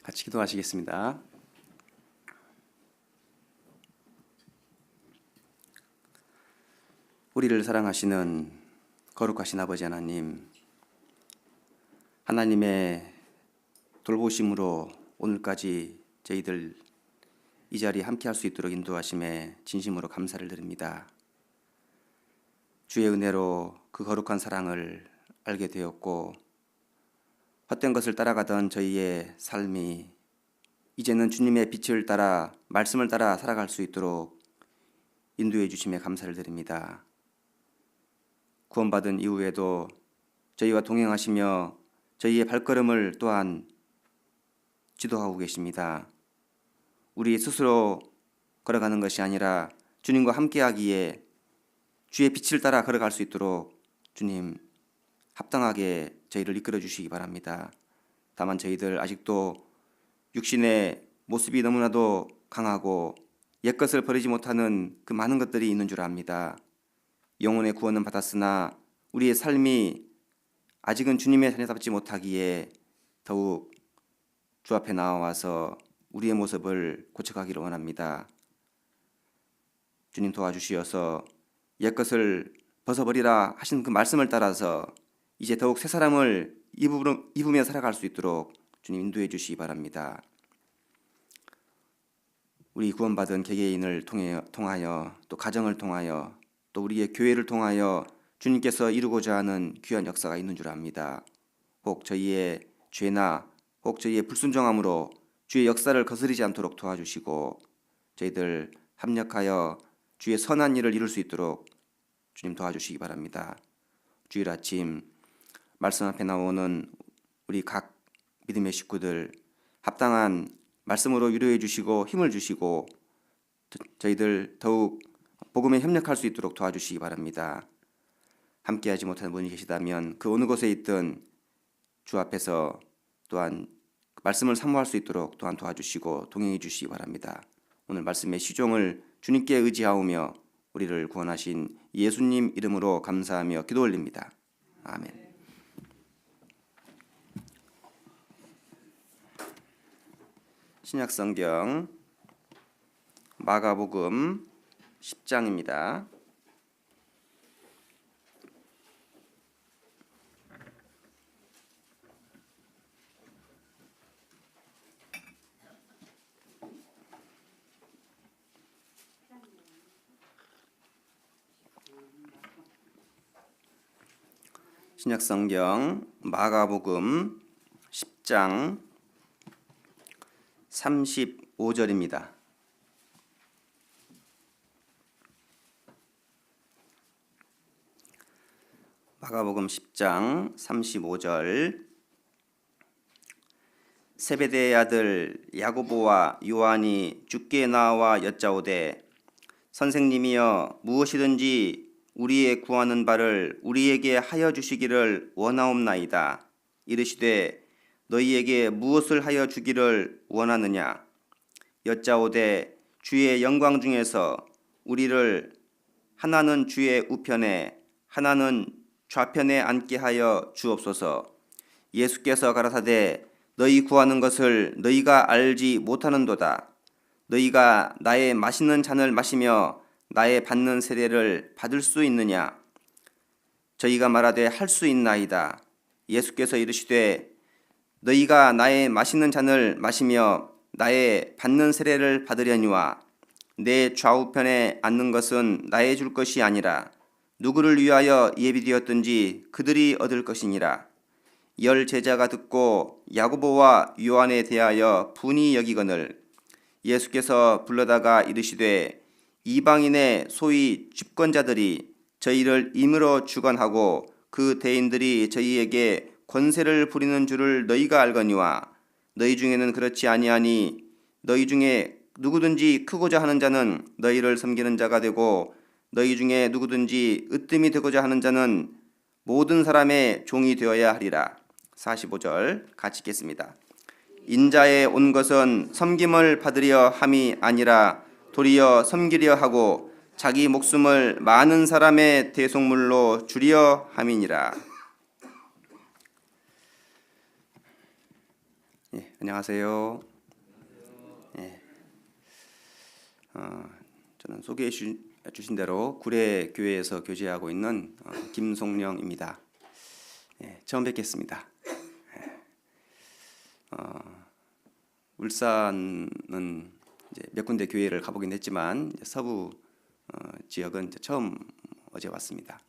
같이 기도하시겠습니다. 우리를 사랑하시는 거룩하신 아버지 하나님, 하나님의 돌보심으로 오늘까지 저희들 이 자리에 함께 할 수 있도록 인도하심에 진심으로 감사를 드립니다. 주의 은혜로 그 거룩한 사랑을 알게 되었고 헛된 것을 따라가던 저희의 삶이 이제는 주님의 빛을 따라 말씀을 따라 살아갈 수 있도록 인도해 주심에 감사를 드립니다. 구원받은 이후에도 저희와 동행하시며 저희의 발걸음을 또한 지도하고 계십니다. 우리 스스로 걸어가는 것이 아니라 주님과 함께하기에 주의 빛을 따라 걸어갈 수 있도록 주님 합당하게 저희를 이끌어 주시기 바랍니다. 다만 저희들 아직도 육신의 모습이 너무나도 강하고 옛것을 버리지 못하는 그 많은 것들이 있는 줄 압니다. 영혼의 구원은 받았으나 우리의 삶이 아직은 주님의 자녀답지 못하기에 더욱 주 앞에 나와서 우리의 모습을 고쳐가기를 원합니다. 주님 도와주시어서 옛것을 벗어버리라 하신 그 말씀을 따라서 이제 더욱 새 사람을 입으며 살아갈 수 있도록 주님 인도해 주시기 바랍니다. 우리 구원받은 개개인을 통하여 또 가정을 통하여 또 우리의 교회를 통하여 주님께서 이루고자 하는 귀한 역사가 있는 줄 압니다. 혹 저희의 죄나 혹 저희의 불순종함으로 주의 역사를 거스르지 않도록 도와주시고 저희들 합력하여 주의 선한 일을 이룰 수 있도록 주님 도와주시기 바랍니다. 주일 아침 말씀 앞에 나오는 우리 각 믿음의 식구들 합당한 말씀으로 위로해 주시고 힘을 주시고 저희들 더욱 복음에 협력할 수 있도록 도와주시기 바랍니다. 함께하지 못하는 분이 계시다면 그 어느 곳에 있든 주 앞에서 또한 말씀을 사모할 수 있도록 또한 도와주시고 동행해 주시기 바랍니다. 오늘 말씀의 시종을 주님께 의지하오며 우리를 구원하신 예수님 이름으로 감사하며 기도 올립니다. 아멘. 신약성경 마가복음 10장입니다. 신약성경 마가복음 10장 35절입니다. 마가복음 10장 35절 세베대의 아들 야고보와 요한이 주께 나와 여짜오되 선생님이여 무엇이든지 우리의 구하는 바를 우리에게 하여 주시기를 원하옵나이다. 이르시되 너희에게 무엇을 하여 주기를 원하느냐? 여짜오되 주의 영광 중에서 우리를 하나는 주의 우편에 하나는 좌편에 앉게 하여 주옵소서. 예수께서 가라사대 너희 구하는 것을 너희가 알지 못하는도다. 너희가 나의 마시는 잔을 마시며 나의 받는 세례를 받을 수 있느냐? 저희가 말하되 할 수 있나이다. 예수께서 이르시되 너희가 나의 마시는 잔을 마시며 나의 받는 세례를 받으려니와 내 좌우편에 앉는 것은 나의 줄 것이 아니라 누구를 위하여 예비되었든지 그들이 얻을 것이니라. 열 제자가 듣고 야고보와 요한에 대하여 분이 여기거늘 예수께서 불러다가 이르시되 이방인의 소위 집권자들이 저희를 임으로 주관하고 그 대인들이 저희에게 권세를 부리는 줄을 너희가 알거니와 너희 중에는 그렇지 아니하니 너희 중에 누구든지 크고자 하는 자는 너희를 섬기는 자가 되고 너희 중에 누구든지 으뜸이 되고자 하는 자는 모든 사람의 종이 되어야 하리라. 45절 같이 읽겠습니다. 인자에 온 것은 섬김을 받으려 함이 아니라 도리어 섬기려 하고 자기 목숨을 많은 사람의 대속물로 주려 함이니라. 안녕하세요. 예, 저는 소개해 주신 대로 구례 교회에서 교제하고 있는 김송령입니다. 예, 처음 뵙겠습니다. 울산은 이제 몇 군데 교회를 가보긴 했지만 이제 서부 지역은 이제 처음 어제 왔습니다.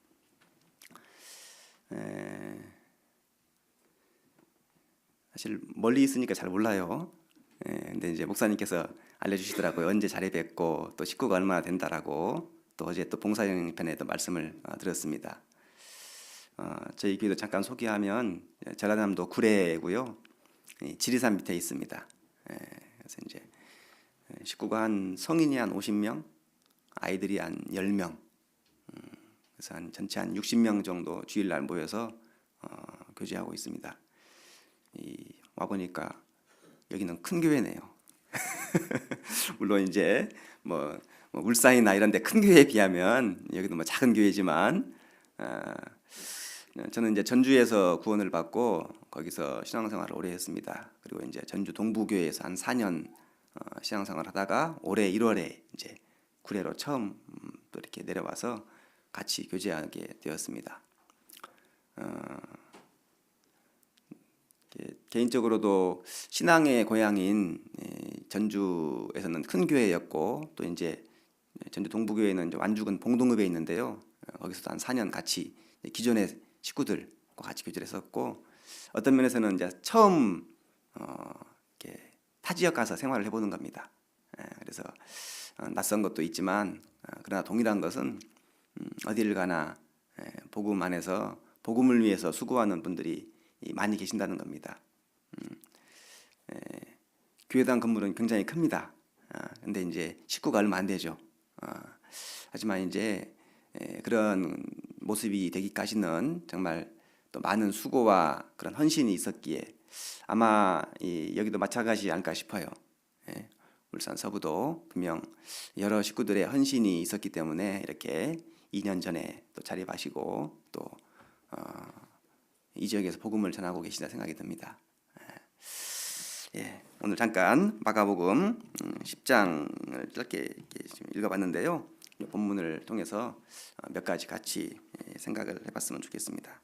사실 멀리 있으니까 잘 몰라요. 근데 이제 목사님께서 알려주시더라고요. 언제 자리 뵙고 또 식구가 얼마나 된다라고. 또 어제 또 봉사형 편에도 말씀을 드렸습니다. 저희 교회도 잠깐 소개하면 전라남도 구례고요. 지리산 밑에 있습니다. 그래서 이제 식구가 한 성인이 한 50명, 아이들이 한 10명. 그래서 전체 한 60명 정도 주일날 모여서 교제하고 있습니다. 와 보니까 여기는 큰 교회네요. 물론 이제 뭐 울산이나 이런데 큰 교회에 비하면 여기도 뭐 작은 교회지만 저는 이제 전주에서 구원을 받고 거기서 신앙생활을 오래 했습니다. 그리고 이제 전주 동부교회에서 한 4년 신앙생활을 하다가 올해 1월에 이제 구례로 처음 또 이렇게 내려와서 같이 교제하게 되었습니다. 개인적으로도 신앙의 고향인 전주에서는 큰 교회였고 또 이제 전주 동부교회는 이제 완주군 봉동읍에 있는데요. 거기서도 한 4년 같이 기존의 식구들과 같이 교제를 했었고 어떤 면에서는 이제 처음 이렇게 타 지역 가서 생활을 해보는 겁니다. 그래서 낯선 것도 있지만 그러나 동일한 것은 어디를 가나 복음 안에서 복음을 위해서 수고하는 분들이 많이 계신다는 겁니다. 교회당 건물은 굉장히 큽니다. 근데 이제 식구가 얼마 안 되죠. 하지만 이제 그런 모습이 되기까지는 정말 또 많은 수고와 그런 헌신이 있었기에 아마 여기도 마찬가지지 않을까 싶어요. 울산 서부도 분명 여러 식구들의 헌신이 있었기 때문에 이렇게 2년 전에 또 자립하시고 또 이 지역에서 복음을 전하고 계시다 생각이 듭니다. 오늘 잠깐 마가복음 10장을 짧게 좀 읽어봤는데요. 본문을 통해서 몇 가지 같이 생각을 해봤으면 좋겠습니다.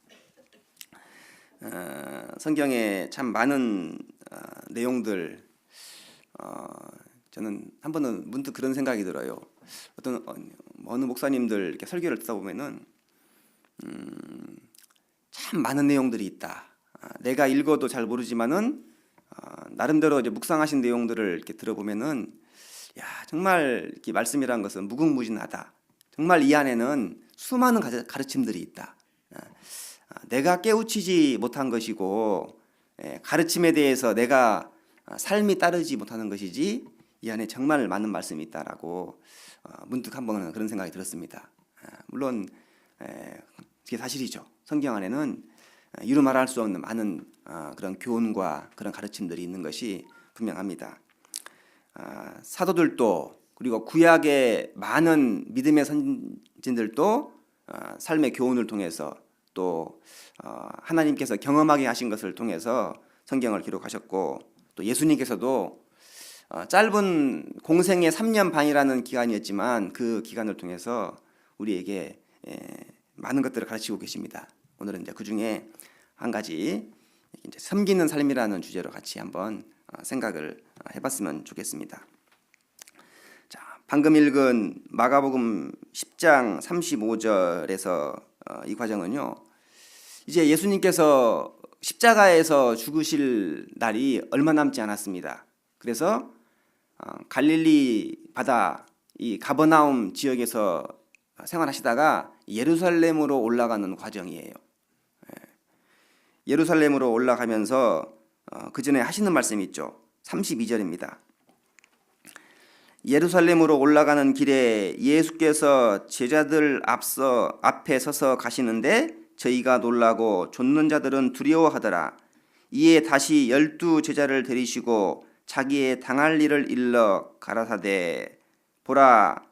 성경에 참 많은 내용들 저는 한 번은 문득 그런 생각이 들어요. 어느 목사님들 이렇게 설교를 듣다 보면은 참 많은 내용들이 있다. 내가 읽어도 잘 모르지만은 나름대로 이제 묵상하신 내용들을 이렇게 들어보면은 야 정말 이렇게 말씀이란 것은 무궁무진하다. 정말 이 안에는 수많은 가르침들이 있다. 내가 깨우치지 못한 것이고 가르침에 대해서 내가 삶이 따르지 못하는 것이지 이 안에 정말 많은 말씀이 있다라고 문득 한 번은 그런 생각이 들었습니다. 물론 그게 사실이죠. 성경 안에는 이루 말할 수 없는 많은 그런 교훈과 그런 가르침들이 있는 것이 분명합니다. 사도들도 그리고 구약의 많은 믿음의 선진들도 삶의 교훈을 통해서 또 하나님께서 경험하게 하신 것을 통해서 성경을 기록하셨고 또 예수님께서도 짧은 공생의 3년 반이라는 기간이었지만 그 기간을 통해서 우리에게 많은 것들을 가르치고 계십니다. 오늘은 이제 그 중에 한 가지 이제 섬기는 삶이라는 주제로 같이 한번 생각을 해봤으면 좋겠습니다. 자, 방금 읽은 마가복음 10장 35절에서 이 과정은요. 이제 예수님께서 십자가에서 죽으실 날이 얼마 남지 않았습니다. 그래서 갈릴리 바다 이 가버나움 지역에서 생활하시다가 예루살렘으로 올라가는 과정이에요. 예루살렘으로 올라가면서 그 전에 하시는 말씀이 있죠. 32절입니다. 예루살렘으로 올라가는 길에 예수께서 제자들 앞에 서서 가시는데 저희가 놀라고 좇는 자들은 두려워하더라. 이에 다시 12 제자를 데리시고 자기의 당할 일을 일러 가라사대 보라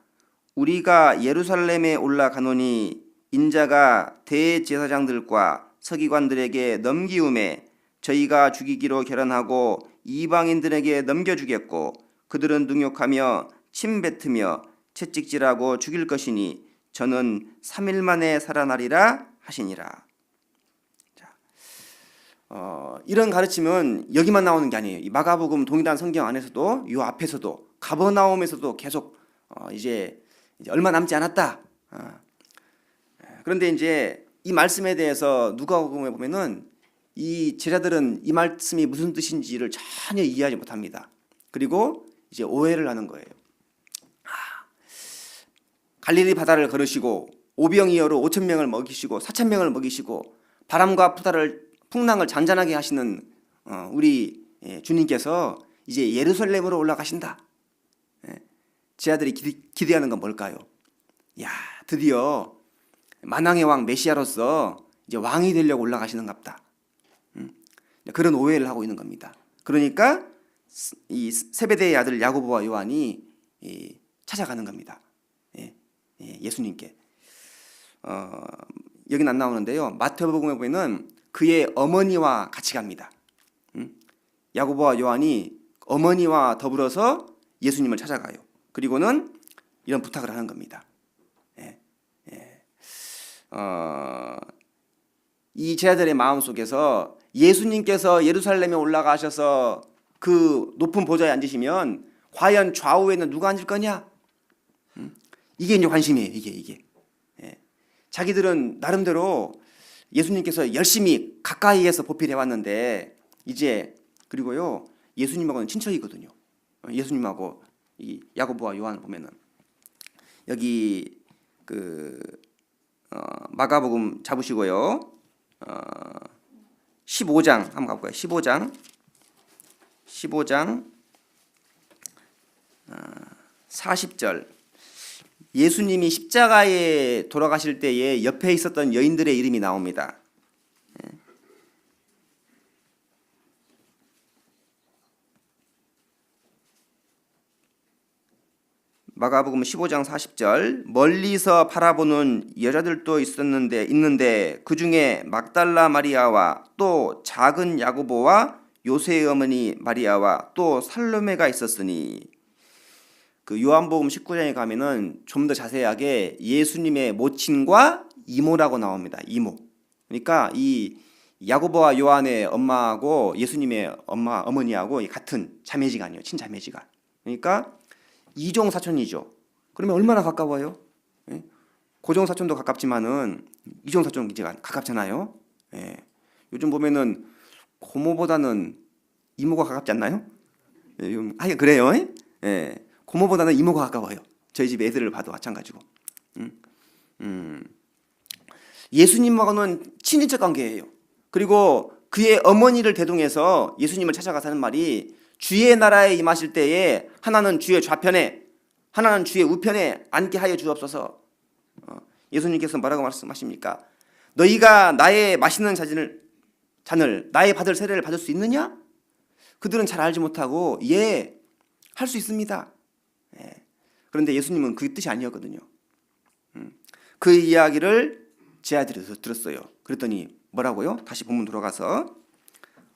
우리가 예루살렘에 올라가노니 인자가 대제사장들과 서기관들에게 넘기움에 저희가 죽이기로 결단하고 이방인들에게 넘겨주겠고 그들은 능욕하며 침뱉으며 채찍질하고 죽일 것이니 저는 3일 만에 살아나리라 하시니라. 자, 이런 가르침은 여기만 나오는 게 아니에요. 이 마가복음 동일한 성경 안에서도 이 앞에서도 가버나움에서도 계속 이제 얼마 남지 않았다. 그런데 이제 이 말씀에 대해서 누가복음에 보면은 이 제자들은 이 말씀이 무슨 뜻인지를 전혀 이해하지 못합니다. 그리고 이제 오해를 하는 거예요. 갈릴리 바다를 걸으시고 오병이어로 5,000명을 먹이시고 4,000명을 먹이시고 바람과 풍랑을 잔잔하게 하시는 우리 주님께서 이제 예루살렘으로 올라가신다. 제자들이 기대하는 건 뭘까요? 야, 드디어 만왕의 왕 메시아로서 이제 왕이 되려고 올라가시는갑다. 그런 오해를 하고 있는 겁니다. 그러니까 이 세베대의 아들 야고보와 요한이 찾아가는 겁니다. 예수님께. 여기는 안 나오는데요. 마태복음에 보면은 그의 어머니와 같이 갑니다. 야고보와 요한이 어머니와 더불어서 예수님을 찾아가요. 그리고는 이런 부탁을 하는 겁니다. 이 제자들의 마음 속에서 예수님께서 예루살렘에 올라가셔서 그 높은 보좌에 앉으시면 과연 좌우에는 누가 앉을 거냐? 이게 이제 관심이에요. 이게. 자기들은 나름대로 예수님께서 열심히 가까이에서 보필해 왔는데 이제 그리고요 예수님하고는 친척이거든요. 예수님하고 이 야고보와 요한을 보면은 여기 그 마가복음 잡으시고요. 15장 한번 가볼까요? 15장 40절. 예수님이 십자가에 돌아가실 때에 옆에 있었던 여인들의 이름이 나옵니다. 마가복음 15장 40절. 멀리서 바라보는 여자들도 있는데 그 중에 막달라 마리아와 또 작은 야고보와 요새의 어머니 마리아와 또 살로메가 있었으니. 그 요한복음 19장에 가면은 좀 더 자세하게 예수님의 모친과 이모라고 나옵니다. 이모. 그러니까 이 야고보와 요한의 엄마하고 예수님의 어머니하고 같은 자매지간이에요. 친자매지간. 그러니까 이종 사촌이죠. 그러면 얼마나 가까워요? 고종 사촌도 가깝지만은 이종 사촌 이제 가깝잖아요. 요즘 보면은 고모보다는 이모가 가깝지 않나요? 하긴 그래요. 고모보다는 이모가 가까워요. 저희 집 애들을 봐도 마찬가지고. 예수님하고는 친인척 관계예요. 그리고 그의 어머니를 대동해서 예수님을 찾아가서 하는 말이 주의 나라에 임하실 때에 하나는 주의 좌편에 하나는 주의 우편에 앉게 하여 주옵소서. 예수님께서 뭐라고 말씀하십니까? 너희가 나의 마시는 잔을 나의 받을 세례를 받을 수 있느냐? 그들은 잘 알지 못하고 할 수 있습니다. 그런데 예수님은 그 뜻이 아니었거든요. 그 이야기를 제자들이 들었어요. 그랬더니 뭐라고요? 다시 본문 돌아가서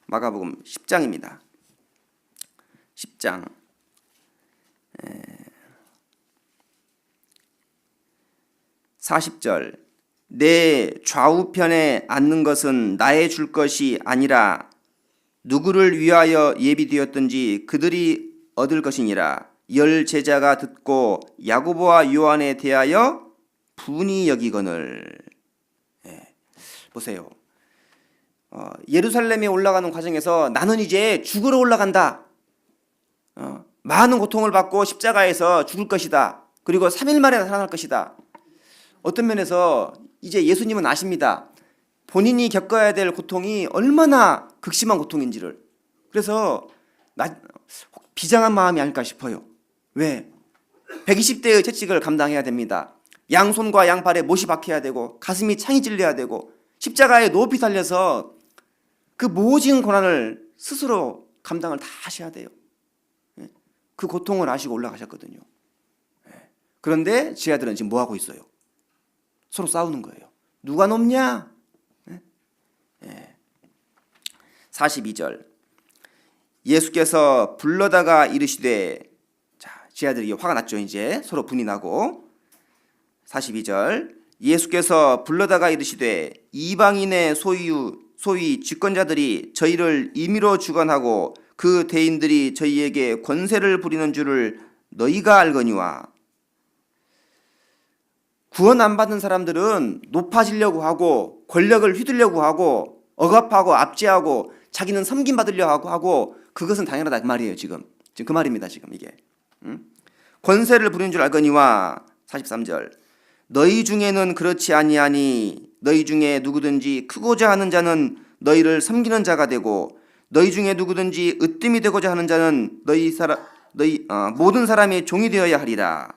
마가복음 10장입니다. 10장 40절. 내 좌우편에 앉는 것은 나의 줄 것이 아니라 누구를 위하여 예비되었든지 그들이 얻을 것이니라. 열 제자가 듣고 야고보와 요한에 대하여 분이 여기거늘. 보세요. 예루살렘에 올라가는 과정에서 나는 이제 죽으러 올라간다. 많은 고통을 받고 십자가에서 죽을 것이다. 그리고 3일 만에 살아날 것이다. 어떤 면에서 이제 예수님은 아십니다. 본인이 겪어야 될 고통이 얼마나 극심한 고통인지를. 그래서 비장한 마음이 아닐까 싶어요. 왜? 120대의 채찍을 감당해야 됩니다. 양손과 양발에 못이 박혀야 되고 가슴이 창이 찔려야 되고 십자가에 높이 달려서 그 모진 고난을 스스로 감당을 다 하셔야 돼요. 그 고통을 아시고 올라가셨거든요. 그런데 제자들은 지금 뭐 하고 있어요? 서로 싸우는 거예요. 누가 높냐? 42절 예수께서 불러다가 이르시되, 자, 제자들이 화가 났죠. 이제 서로 분이 나고. 42절 예수께서 불러다가 이르시되 이방인의 소위 집권자들이 저희를 임의로 주관하고 그 대인들이 저희에게 권세를 부리는 줄을 너희가 알거니와. 구원 안 받은 사람들은 높아지려고 하고 권력을 휘두르려고 하고 억압하고 압제하고 자기는 섬김받으려고 하고 그것은 당연하다 그 말이에요. 지금 그 말입니다. 지금 이게 권세를 부리는 줄 알거니와. 43절 너희 중에는 그렇지 아니하니 너희 중에 누구든지 크고자 하는 자는 너희를 섬기는 자가 되고 너희 중에 누구든지 으뜸이 되고자 하는 자는 모든 사람이 종이 되어야 하리라.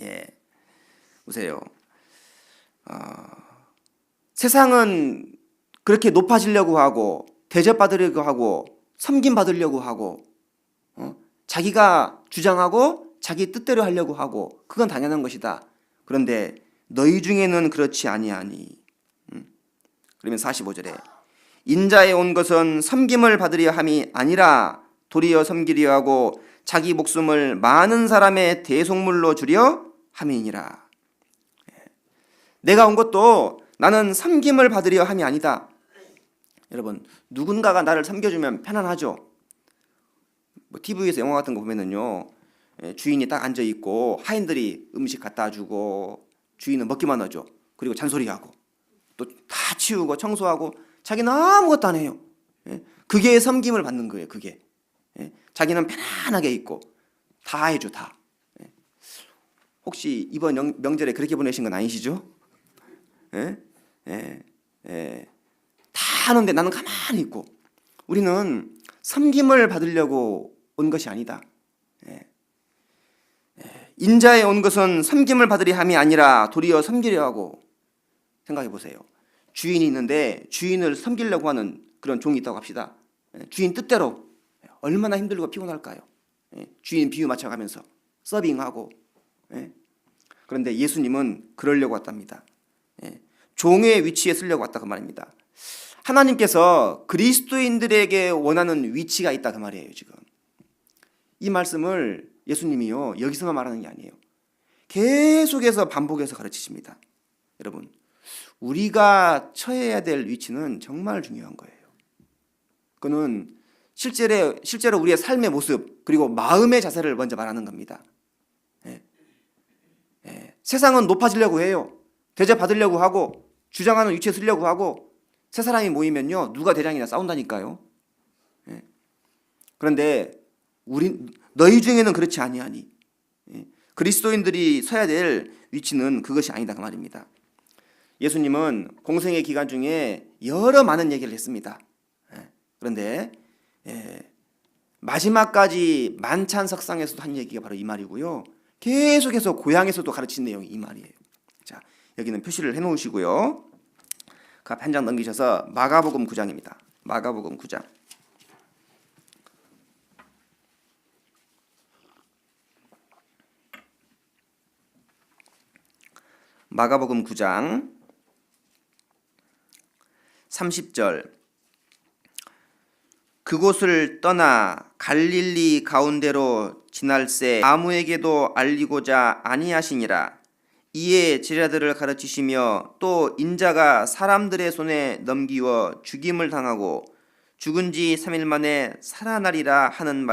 예, 보세요. 세상은 그렇게 높아지려고 하고 대접받으려고 하고 섬김받으려고 하고 자기가 주장하고 자기 뜻대로 하려고 하고 그건 당연한 것이다. 그런데 너희 중에는 그렇지 아니하니. 그러면 45절에 인자에 온 것은 섬김을 받으려 함이 아니라 도리어 섬기려 하고 자기 목숨을 많은 사람의 대속물로 주려 함이니라. 내가 온 것도 나는 섬김을 받으려 함이 아니다. 여러분, 누군가가 나를 섬겨주면 편안하죠. TV에서 영화 같은 거 보면은요, 주인이 딱 앉아 있고 하인들이 음식 갖다 주고 주인은 먹기만 하죠. 그리고 잔소리하고 또 다 치우고 청소하고 자기는 아무것도 안 해요. 그게 섬김을 받는 거예요. 그게 자기는 편안하게 있고 다 해줘 다. 혹시 이번 명절에 그렇게 보내신 건 아니시죠? 다 하는데 나는 가만히 있고. 우리는 섬김을 받으려고 온 것이 아니다. 인자에 온 것은 섬김을 받으려 함이 아니라 도리어 섬기려 하고. 생각해 보세요. 주인이 있는데 주인을 섬기려고 하는 그런 종이 있다고 합시다. 주인 뜻대로 얼마나 힘들고 피곤할까요? 주인 비유 맞춰가면서 서빙하고. 그런데 예수님은 그러려고 왔답니다. 종의 위치에 쓰려고 왔다 그 말입니다. 하나님께서 그리스도인들에게 원하는 위치가 있다 그 말이에요. 지금 이 말씀을 예수님이요 여기서만 말하는 게 아니에요. 계속해서 반복해서 가르치십니다. 여러분, 우리가 처해야 될 위치는 정말 중요한 거예요. 그거는 실제로 우리의 삶의 모습 그리고 마음의 자세를 먼저 말하는 겁니다. 세상은 높아지려고 해요. 대접받으려고 하고 주장하는 위치에 쓰려고 하고 세 사람이 모이면요 누가 대장이나 싸운다니까요. 그런데 너희 중에는 그렇지 아니하니. 그리스도인들이 서야 될 위치는 그것이 아니다 그 말입니다. 예수님은 공생의 기간 중에 여러 많은 얘기를 했습니다. 그런데 마지막까지 만찬석상에서도 한 얘기가 바로 이 말이고요. 계속해서 고향에서도 가르친 내용이 이 말이에요. 자, 여기는 표시를 해놓으시고요. 그 앞 한 장 넘기셔서 마가복음 9장입니다. 마가복음 9장. 마가복음 9장 30절 그곳을 떠나 갈릴리 가운데로 지날새 아무에게도 알리고자 아니하시니라. 이에 제자들을 가르치시며 또 인자가 사람들의 손에 넘기워 죽임을 당하고 죽은 지 3일 만에 살아나리라 하는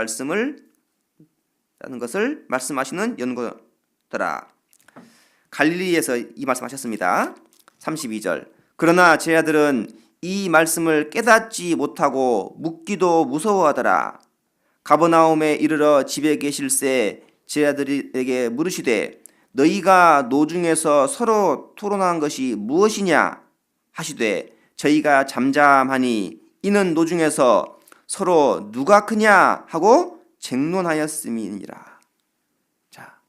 것을 말씀하시는 연고더라. 갈릴리에서 이 말씀하셨습니다. 32절 그러나 제자들은 이 말씀을 깨닫지 못하고 묻기도 무서워하더라. 가버나움에 이르러 집에 계실새 제자들에게 물으시되 너희가 노중에서 서로 토론한 것이 무엇이냐 하시되 저희가 잠잠하니 이는 노중에서 서로 누가 크냐 하고 쟁론하였음이니라. 자,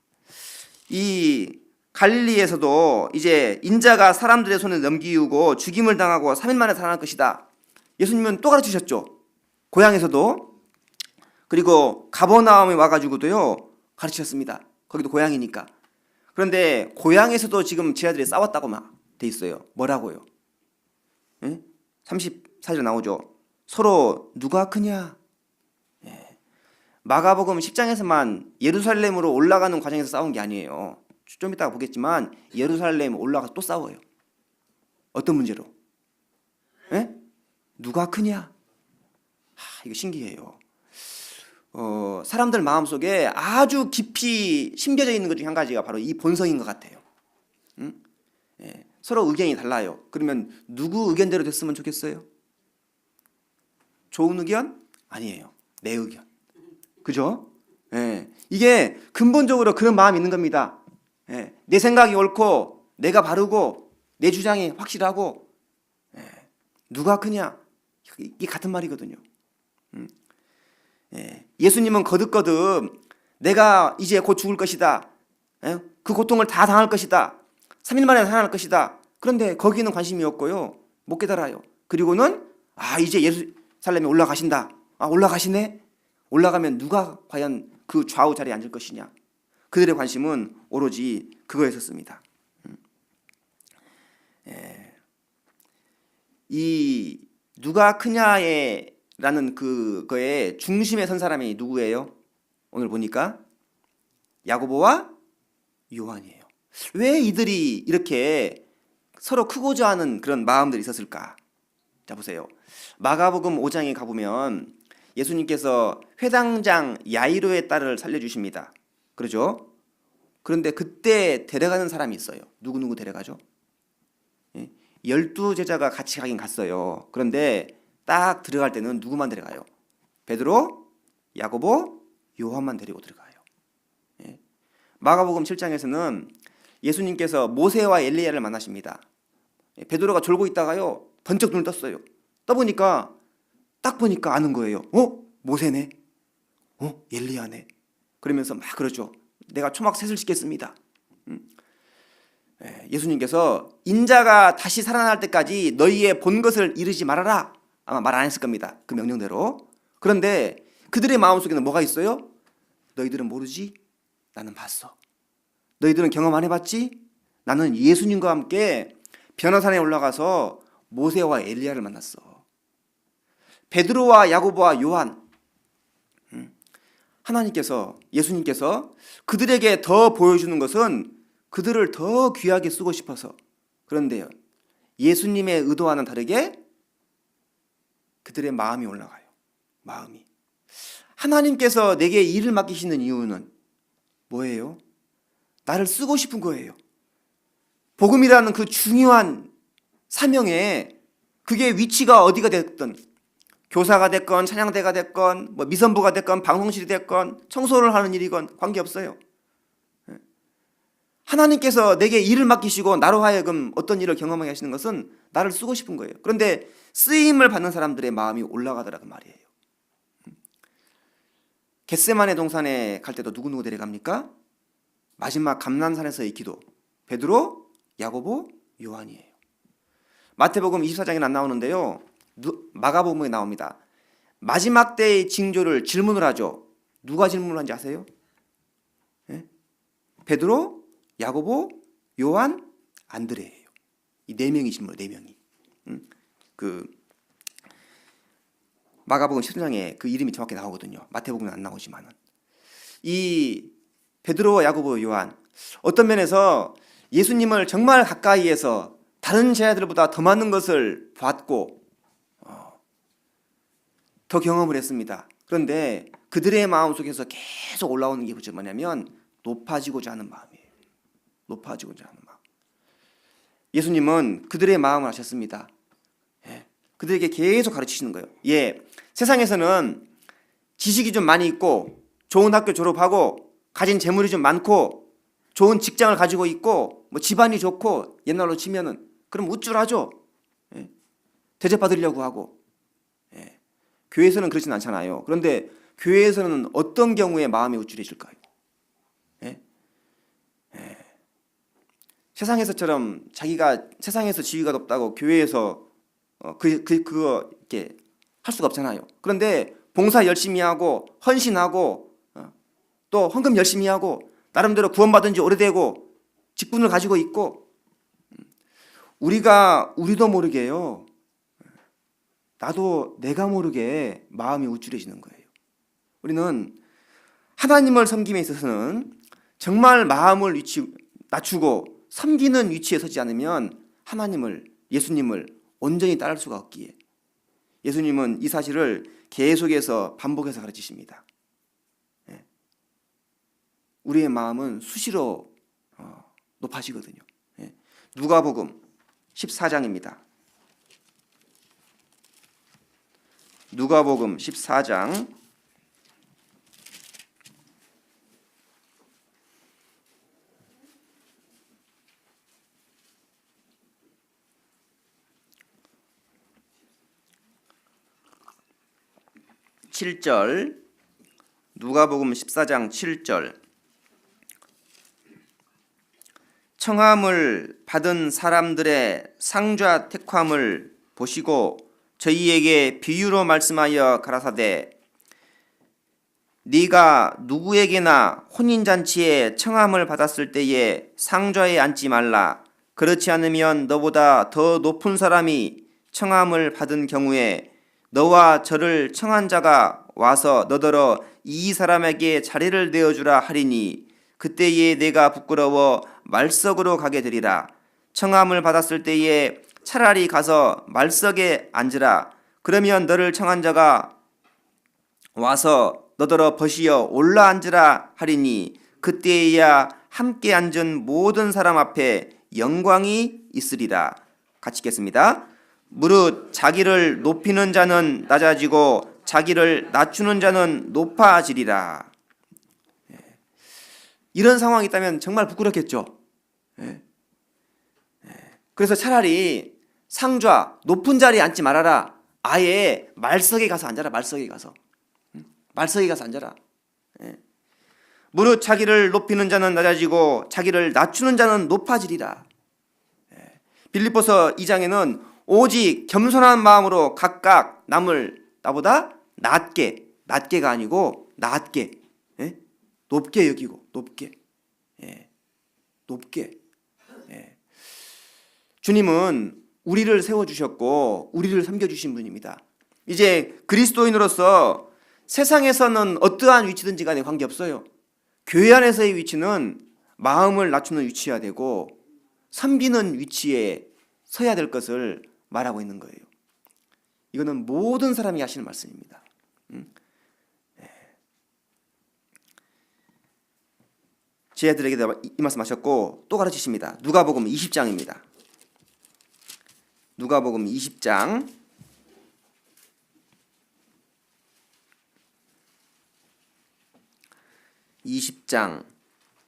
이 갈릴리에서도 이제 인자가 사람들의 손에 넘기우고 죽임을 당하고 3일 만에 살아날 것이다. 예수님은 또 가르치셨죠. 고향에서도. 그리고 가버나움에 와가지고도요 가르치셨습니다. 거기도 고향이니까. 그런데 고향에서도 지금 제자들이 싸웠다고 막 돼 있어요. 뭐라고요? 34절 나오죠. 서로 누가 크냐? 마가복음 10장에서만 예루살렘으로 올라가는 과정에서 싸운 게 아니에요. 좀 이따가 보겠지만 예루살렘 올라가서 또 싸워요. 어떤 문제로? 누가 크냐? 이거 신기해요. 사람들 마음속에 아주 깊이 심겨져 있는 것 중에 한 가지가 바로 이 본성인 것 같아요. 서로 의견이 달라요. 그러면 누구 의견대로 됐으면 좋겠어요? 좋은 의견? 아니에요. 내 의견. 그죠? 이게 근본적으로 그런 마음이 있는 겁니다. 내 생각이 옳고 내가 바르고 내 주장이 확실하고 누가 크냐? 이게 같은 말이거든요. 예수님은 거듭거듭 내가 이제 곧 죽을 것이다. 그 고통을 다 당할 것이다. 3일 만에 살아날 것이다. 그런데 거기는 관심이 없고요. 못 깨달아요. 그리고는 이제 예루살렘에 올라가신다. 올라가시네. 올라가면 누가 과연 그 좌우 자리에 앉을 것이냐. 그들의 관심은 오로지 그거에 섰습니다. 이 누가 크냐라는 그거의 중심에 선 사람이 누구예요? 오늘 보니까 야고보와 요한이에요. 왜 이들이 이렇게 서로 크고자 하는 그런 마음들이 있었을까? 자, 보세요. 마가복음 5장에 가보면 예수님께서 회당장 야이로의 딸을 살려주십니다. 그러죠? 그런데 그때 데려가는 사람이 있어요. 누구 데려가죠? 12제자가 같이 가긴 갔어요. 그런데 딱 들어갈 때는 누구만 데려가요? 베드로, 야고보, 요한만 데리고 들어가요. 마가복음 7장에서는 예수님께서 모세와 엘리야를 만나십니다. 베드로가 졸고 있다가요 번쩍 눈을 떴어요. 떠보니까 딱 보니까 아는 거예요. 모세네. 엘리야네. 그러면서 막 그러죠. 내가 초막 셋을 짓겠습니다. 예수님께서 인자가 다시 살아날 때까지 너희의 본 것을 이루지 말아라. 아마 말 안 했을 겁니다. 그 명령대로. 그런데 그들의 마음속에는 뭐가 있어요? 너희들은 모르지? 나는 봤어. 너희들은 경험 안 해봤지? 나는 예수님과 함께 변화산에 올라가서 모세와 엘리야를 만났어. 베드로와 야고보와 요한, 하나님께서, 예수님께서 그들에게 더 보여주는 것은 그들을 더 귀하게 쓰고 싶어서. 그런데요, 예수님의 의도와는 다르게 그들의 마음이 올라가요. 마음이. 하나님께서 내게 일을 맡기시는 이유는 뭐예요? 나를 쓰고 싶은 거예요. 복음이라는 그 중요한 사명에 그게 위치가 어디가 됐든 교사가 됐건 찬양대가 됐건 미선부가 됐건 방송실이 됐건 청소를 하는 일이건 관계없어요. 하나님께서 내게 일을 맡기시고 나로 하여금 어떤 일을 경험하게 하시는 것은 나를 쓰고 싶은 거예요. 그런데 쓰임을 받는 사람들의 마음이 올라가더라고 말이에요. 겟세마네 동산에 갈 때도 누구 데려갑니까? 마지막 감난산에서의 기도. 베드로, 야고보, 요한이에요. 마태복음 24장에는 안 나오는데요. 마가복음에 나옵니다. 마지막 때의 징조를 질문을 하죠. 누가 질문을 한지 아세요? 베드로, 야고보, 요한, 안드레예요. 이 네 명이 질문을, 네 명이. 마가복음 10장에 그 이름이 정확히 나오거든요. 마태복음은 안 나오지만은. 이 베드로와 야고보, 요한, 어떤 면에서 예수님을 정말 가까이에서 다른 제자들보다 더 많은 것을 봤고 더 경험을 했습니다. 그런데 그들의 마음속에서 계속 올라오는 게 뭐냐면 높아지고자 하는 마음이에요. 높아지고자 하는 마음. 예수님은 그들의 마음을 아셨습니다. 그들에게 계속 가르치시는 거예요. 세상에서는 지식이 좀 많이 있고 좋은 학교 졸업하고 가진 재물이 좀 많고 좋은 직장을 가지고 있고 집안이 좋고 옛날로 치면은 그럼 우쭐하죠. 대접받으려고 하고. 교회에서는 그렇진 않잖아요. 그런데 교회에서는 어떤 경우에 마음이 우쭐해질까요? 세상에서처럼 자기가 세상에서 지위가 높다고 교회에서 그거 이렇게 할 수가 없잖아요. 그런데 봉사 열심히 하고 헌신하고 또 헌금 열심히 하고 나름대로 구원받은 지 오래되고 직분을 가지고 있고 우리도 모르게요. 나도 내가 모르게 마음이 우쭐해지는 거예요. 우리는 하나님을 섬김에 있어서는 정말 마음을 낮추고 섬기는 위치에 서지 않으면 하나님을, 예수님을 온전히 따를 수가 없기에 예수님은 이 사실을 계속해서 반복해서 가르치십니다. 우리의 마음은 수시로 높아지거든요. 누가복음 14장입니다. 누가복음 14장 7절, 누가복음 14장 7절. 청함을 받은 사람들의 상좌 택함을 보시고 저희에게 비유로 말씀하여 가라사대 네가 누구에게나 혼인잔치에 청함을 받았을 때에 상좌에 앉지 말라. 그렇지 않으면 너보다 더 높은 사람이 청함을 받은 경우에 너와 저를 청한 자가 와서 너더러 이 사람에게 자리를 내어주라 하리니 그때에 내가 부끄러워 말석으로 가게 되리라. 청함을 받았을 때에 차라리 가서 말석에 앉으라. 그러면 너를 청한 자가 와서 너더러 벗이어 올라 앉으라 하리니 그때에야 함께 앉은 모든 사람 앞에 영광이 있으리라. 같이 읽겠습니다. 무릇 자기를 높이는 자는 낮아지고 자기를 낮추는 자는 높아지리라. 이런 상황이 있다면 정말 부끄럽겠죠. 그래서 차라리 상좌 높은 자리에 앉지 말아라. 아예 말석에 가서 앉아라. 말석에 가서 앉아라. 무릇 자기를 높이는 자는 낮아지고 자기를 낮추는 자는 높아지리라. 빌립보서 2장에는 오직 겸손한 마음으로 각각 남을 나보다 낮게가 아니고 낮게, 높게 여기고 높게. 주님은 우리를 세워주셨고 우리를 섬겨주신 분입니다. 이제 그리스도인으로서 세상에서는 어떠한 위치든지 간에 관계없어요. 교회 안에서의 위치는 마음을 낮추는 위치여야 되고 섬기는 위치에 서야 될 것을 말하고 있는 거예요. 이거는 모든 사람이 하시는 말씀입니다. 제 아들에게도 이 말씀하셨고 또 가르치십니다. 누가복음 20장입니다. 누가복음 20장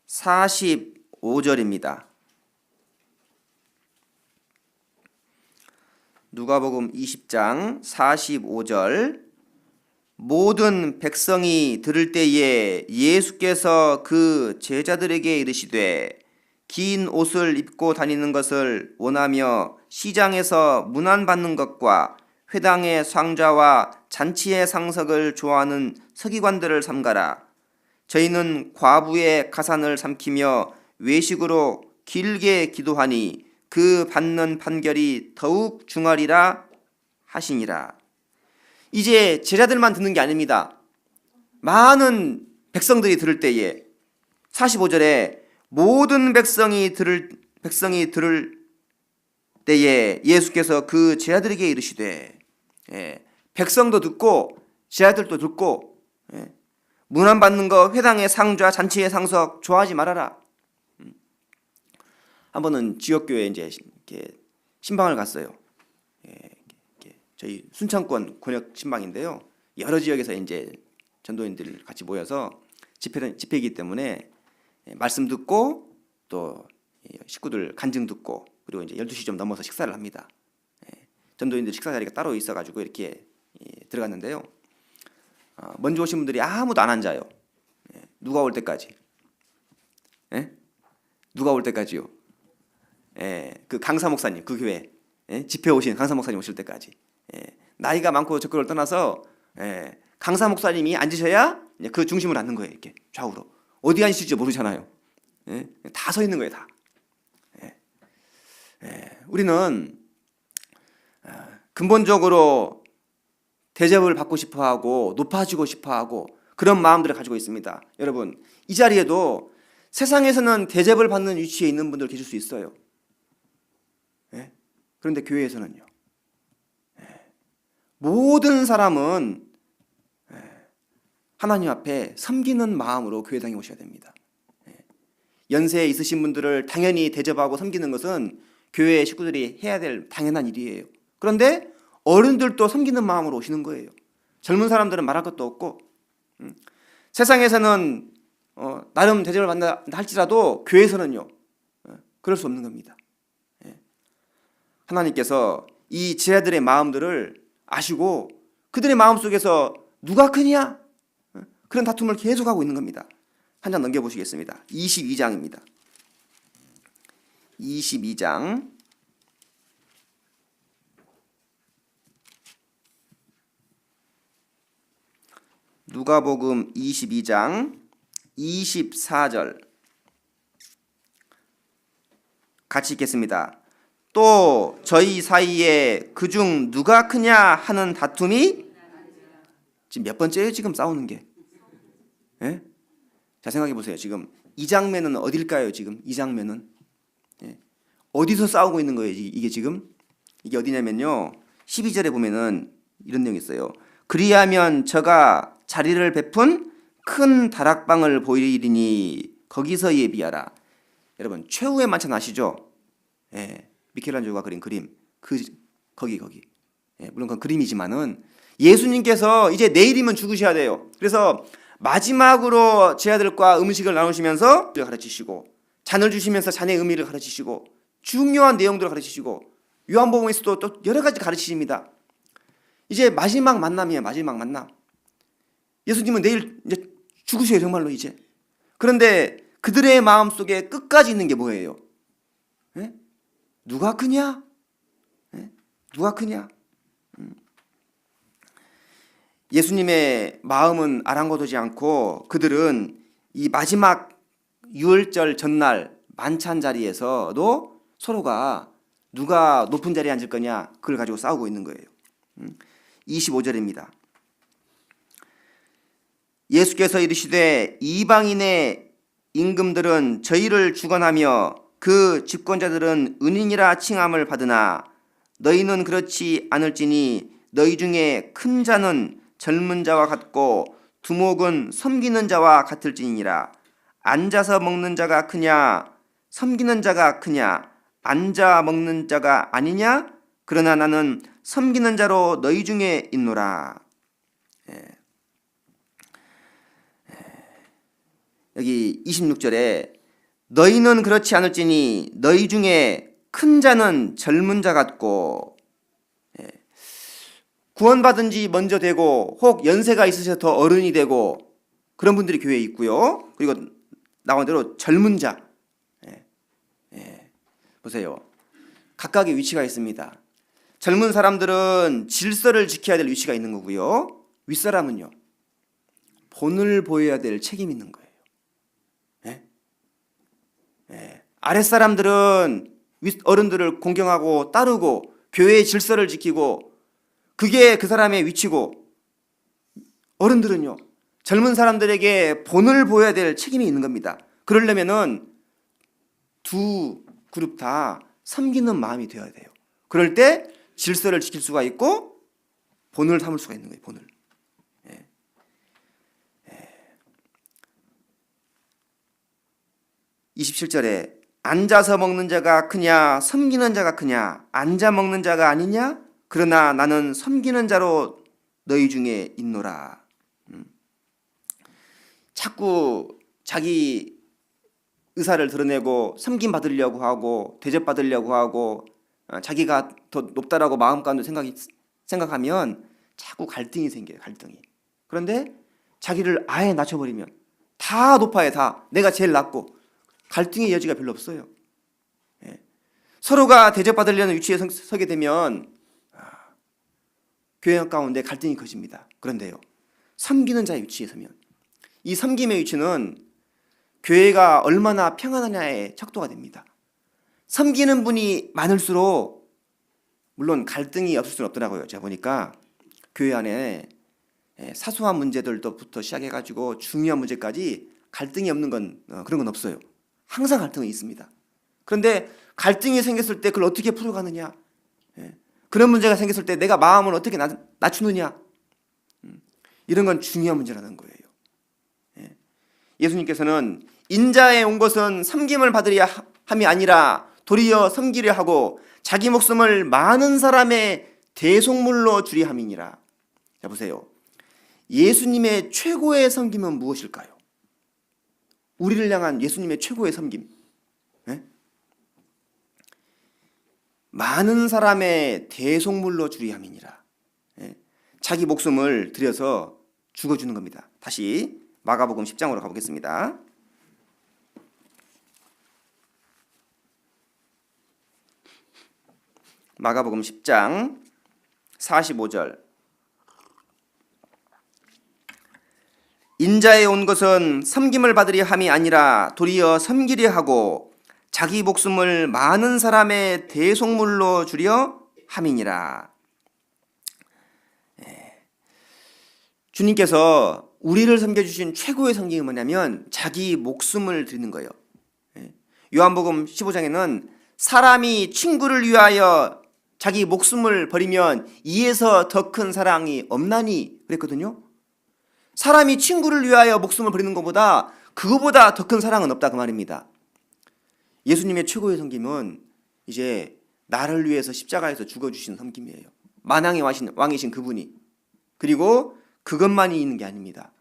45절입니다. 누가복음 20장 45절. 모든 백성이 들을 때에 예수께서 그 제자들에게 이르시되 긴 옷을 입고 다니는 것을 원하며 시장에서 문안받는 것과 회당의 상좌와 잔치의 상석을 좋아하는 서기관들을 삼가라. 저희는 과부의 가산을 삼키며 외식으로 길게 기도하니 그 받는 판결이 더욱 중하리라 하시니라. 이제 제자들만 듣는 게 아닙니다. 많은 백성들이 들을 때에 45절에 모든 백성이 들을 때에 예수께서 그 제자들에게 이르시되, 백성도 듣고 제자들도 듣고, 문안 받는 거 회당의 상좌 잔치의 상석 좋아하지 말아라. 한 번은 지역교회에 이제 신방을 갔어요. 저희 순창권 권역 신방인데요. 여러 지역에서 이제 전도인들 같이 모여서 집회이기 때문에 말씀 듣고 또 식구들 간증 듣고 그리고 이제 12시 좀 넘어서 식사를 합니다. 전도인들 식사 자리가 따로 있어가지고 이렇게 들어갔는데요. 먼저 오신 분들이 아무도 안 앉아요. 누가 올 때까지? 누가 올 때까지요? 그 강사 목사님, 그 교회 집회 오신 강사 목사님 오실 때까지. 나이가 많고 적고를 떠나서 강사 목사님이 앉으셔야 그 중심을 앉는 거예요. 이렇게 좌우로 어디 앉으실지 모르잖아요. 다 서 있는 거예요. 다. 우리는 근본적으로 대접을 받고 싶어하고 높아지고 싶어하고 그런 마음들을 가지고 있습니다. 여러분, 이 자리에도 세상에서는 대접을 받는 위치에 있는 분들 계실 수 있어요. 예? 그런데 교회에서는요. 모든 사람은 하나님 앞에 섬기는 마음으로 교회당에 오셔야 됩니다. 연세 있으신 분들을 당연히 대접하고 섬기는 것은 교회 식구들이 해야 될 당연한 일이에요. 그런데 어른들도 섬기는 마음으로 오시는 거예요. 젊은 사람들은 말할 것도 없고 세상에서는 나름 대접을 받는다 할지라도 교회에서는요 그럴 수 없는 겁니다. 하나님께서 이 제자들의 마음들을 아시고 그들의 마음속에서 누가 크냐? 그런 다툼을 계속하고 있는 겁니다. 한 장 넘겨보시겠습니다. 22장입니다. 22장 누가복음 22장 24절 같이 읽겠습니다. 또 저희 사이에 그중 누가 크냐 하는 다툼이 지금 몇 번째예요? 지금 싸우는 게. 예? 자, 생각해 보세요. 지금 이 장면은 어딜까요? 지금 이 장면은 어디서 싸우고 있는 거예요? 이게 지금 이게 어디냐면요. 12절에 보면은 이런 내용이 있어요. 그리하면 저가 자리를 베푼 큰 다락방을 보이리니 거기서 예비하라. 여러분 최후의 만찬 아시죠? 미켈란젤로가 그린 그림 거기 물론 그건 그림이지만은 예수님께서 이제 내일이면 죽으셔야 돼요. 그래서 마지막으로 제자들과 음식을 나누시면서 가르치시고 잔을 주시면서 잔의 의미를 가르치시고 중요한 내용들을 가르치시고 요한복음에서도 또 여러 가지 가르치십니다. 이제 마지막 만남이에요. 마지막 만남. 예수님은 내일 이제 죽으셔요. 정말로 이제. 그런데 그들의 마음속에 끝까지 있는 게 뭐예요? 누가 크냐? 누가 크냐? 예수님의 마음은 아랑곳하지 않고 그들은 이 마지막 유월절 전날 만찬 자리에서도 서로가 누가 높은 자리에 앉을 거냐 그걸 가지고 싸우고 있는 거예요. 25절입니다. 예수께서 이르시되 이방인의 임금들은 저희를 주관하며 그 집권자들은 은인이라 칭함을 받으나 너희는 그렇지 않을지니 너희 중에 큰 자는 젊은 자와 같고 두목은 섬기는 자와 같을지니라. 앉아서 먹는 자가 크냐 섬기는 자가 크냐 앉아 먹는 자가 아니냐 그러나 나는 섬기는 자로 너희 중에 있노라. 여기 26절에 너희는 그렇지 않을지니 너희 중에 큰 자는 젊은 자 같고 구원받은 지 먼저 되고 혹 연세가 있으셔서 더 어른이 되고 그런 분들이 교회에 있고요. 그리고 나온 대로 젊은 자. 보세요. 각각의 위치가 있습니다. 젊은 사람들은 질서를 지켜야 될 위치가 있는 거고요. 윗사람은요. 본을 보여야 될 책임이 있는 거예요. 아랫사람들은 어른들을 공경하고 따르고 교회의 질서를 지키고 그게 그 사람의 위치고 어른들은요. 젊은 사람들에게 본을 보여야 될 책임이 있는 겁니다. 그러려면은 두 그룹 다 섬기는 마음이 되어야 돼요. 그럴 때 질서를 지킬 수가 있고 본을 삼을 수가 있는 거예요. 본을. 27절에 앉아서 먹는 자가 크냐 섬기는 자가 크냐 앉아 먹는 자가 아니냐 그러나 나는 섬기는 자로 너희 중에 있노라. 자꾸 자기 의사를 드러내고 섬김 받으려고 하고 대접 받으려고 하고 자기가 더 높다라고 마음 가운데 생각하면 자꾸 갈등이 생겨요. 갈등이. 그런데 자기를 아예 낮춰버리면 다 높아요. 다 내가 제일 낮고 갈등의 여지가 별로 없어요. 서로가 대접받으려는 위치에 서게 되면 교회 가운데 갈등이 커집니다. 그런데요. 섬기는 자의 위치에 서면 이 섬김의 위치는 교회가 얼마나 평안하냐에 척도가 됩니다. 섬기는 분이 많을수록 물론 갈등이 없을 수는 없더라고요. 제가 보니까 교회 안에 사소한 문제들부터 시작해가지고 중요한 문제까지 갈등이 없는 건 그런 건 없어요. 항상 갈등이 있습니다. 그런데 갈등이 생겼을 때 그걸 어떻게 풀어가느냐, 그런 문제가 생겼을 때 내가 마음을 어떻게 낮추느냐, 이런 건 중요한 문제라는 거예요. 예수님께서는 인자에 온 것은 섬김을 받으려 함이 아니라 도리어 섬기려 하고 자기 목숨을 많은 사람의 대속물로 주려 함이니라. 자, 보세요. 예수님의 최고의 섬김은 무엇일까요? 우리를 향한 예수님의 최고의 섬김. 많은 사람의 대속물로 주려 함이니라. 자기 목숨을 들여서 죽어주는 겁니다. 다시 마가복음 10장으로 가보겠습니다. 마가복음 10장 45절. 인자에 온 것은 섬김을 받으려 함이 아니라 도리어 섬기려 하고 자기 목숨을 많은 사람의 대속물로 주려 함이니라. 주님께서 우리를 섬겨주신 최고의 섬김이 뭐냐면 자기 목숨을 드리는 거예요. 요한복음 15장에는 사람이 친구를 위하여 자기 목숨을 버리면 이에서 더 큰 사랑이 없나니 그랬거든요. 사람이 친구를 위하여 목숨을 버리는 것보다 그거보다 더 큰 사랑은 없다 그 말입니다. 예수님의 최고의 섬김은 이제 나를 위해서 십자가에서 죽어주신 섬김이에요. 만왕의 왕이신 그분이. 그리고 그것만이 있는 게 아닙니다.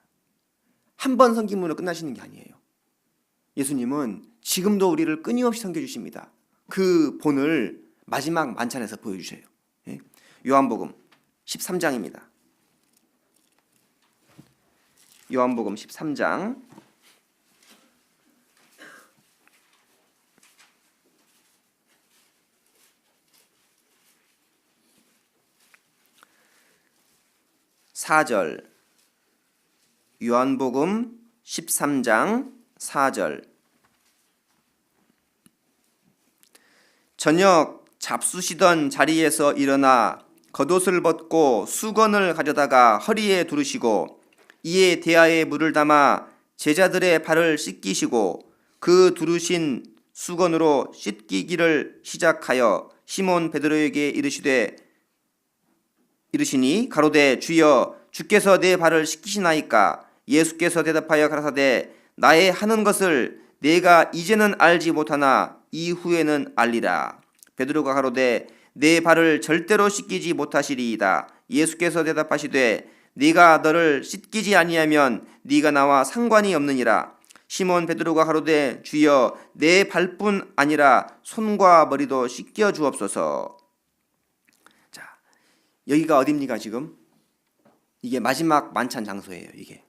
한 번 섬김으로 끝나시는 게 아니에요. 예수님은 지금도 우리를 끊임없이 섬겨주십니다. 그 본을 마지막 만찬에서 보여주셔요. 요한복음 13장입니다. 요한복음 13장 4절. 요한복음 13장 4절. 저녁 잡수시던 자리에서 일어나 겉옷을 벗고 수건을 가져다가 허리에 두르시고 이에 대야에 물을 담아 제자들의 발을 씻기시고 그 두르신 수건으로 씻기기를 시작하여 시몬 베드로에게 이르시니 가로되 주여 주께서 내 발을 씻기시나이까. 예수께서 대답하여 가라사대 나의 하는 것을 내가 이제는 알지 못하나 이후에는 알리라. 베드로가 가로되 내 발을 절대로 씻기지 못하시리이다. 예수께서 대답하시되 네가 너를 씻기지 아니하면 네가 나와 상관이 없느니라. 시몬 베드로가 가로되 주여 내 발뿐 아니라 손과 머리도 씻겨 주옵소서. 자, 여기가 어딥니까 지금? 이게 마지막 만찬 장소예요. 이게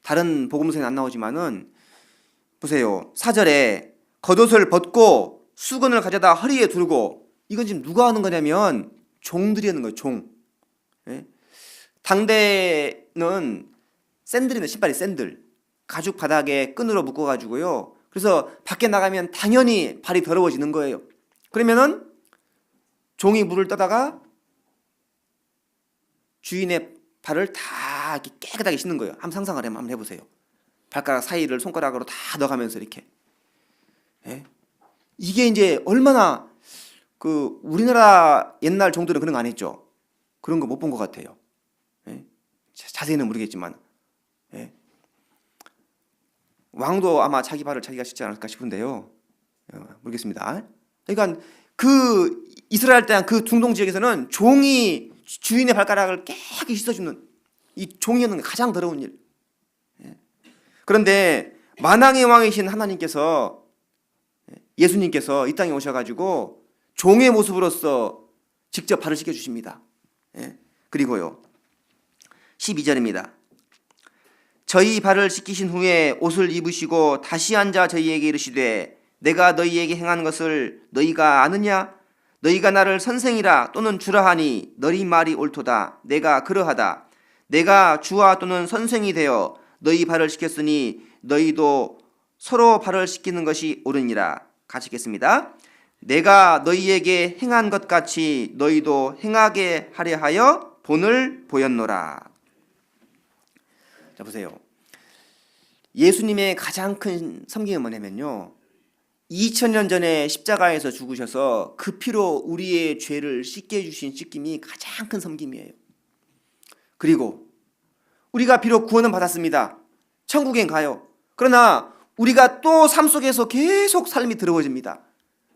다른 복음서에는 안 나오지만은 보세요. 4절에 겉옷을 벗고 수건을 가져다 허리에 두르고, 이건 지금 누가 하는 거냐면 종들이 하는 거예요. 종. 당대는 샌들이네, 신발이 샌들. 가죽 바닥에 끈으로 묶어가지고요. 그래서 밖에 나가면 당연히 발이 더러워지는 거예요. 그러면은 종이 물을 떠다가 주인의 발을 다 이렇게 깨끗하게 씻는 거예요. 한번 상상을 한번 해보세요. 발가락 사이를 손가락으로 다 넣어가면서 이렇게. 이게 이제 얼마나 우리나라 옛날 종들은 그런 거 안 했죠. 그런 거 못 본 것 같아요. 자세히는 모르겠지만. 왕도 아마 자기 발을 자기가 씻지 않을까 싶은데요. 모르겠습니다. 그러니까 그 이스라엘 땅 그 중동 지역에서는 종이 주인의 발가락을 깨끗이 씻어주는, 이 종이었는 게 가장 더러운 일. 그런데 만왕의 왕이신 하나님께서, 예수님께서 이 땅에 오셔가지고 종의 모습으로서 직접 발을 씻겨주십니다. 그리고요 12절입니다. 저희 발을 씻기신 후에 옷을 입으시고 다시 앉아 저희에게 이르시되 내가 너희에게 행한 것을 너희가 아느냐? 너희가 나를 선생이라 또는 주라 하니 너희 말이 옳도다. 내가 그러하다. 내가 주와 또는 선생이 되어 너희 발을 씻겼으니 너희도 서로 발을 씻기는 것이 옳으니라. 같이 읽겠습니다. 내가 너희에게 행한 것 같이 너희도 행하게 하려 하여 본을 보였노라. 자, 보세요. 예수님의 가장 큰 섬김은 뭐냐면요, 2000년 전에 십자가에서 죽으셔서 그 피로 우리의 죄를 씻게 해주신 씻김이 가장 큰 섬김이에요. 그리고 우리가 비록 구원은 받았습니다. 천국엔 가요. 그러나 우리가 또 삶 속에서 계속 삶이 더러워집니다.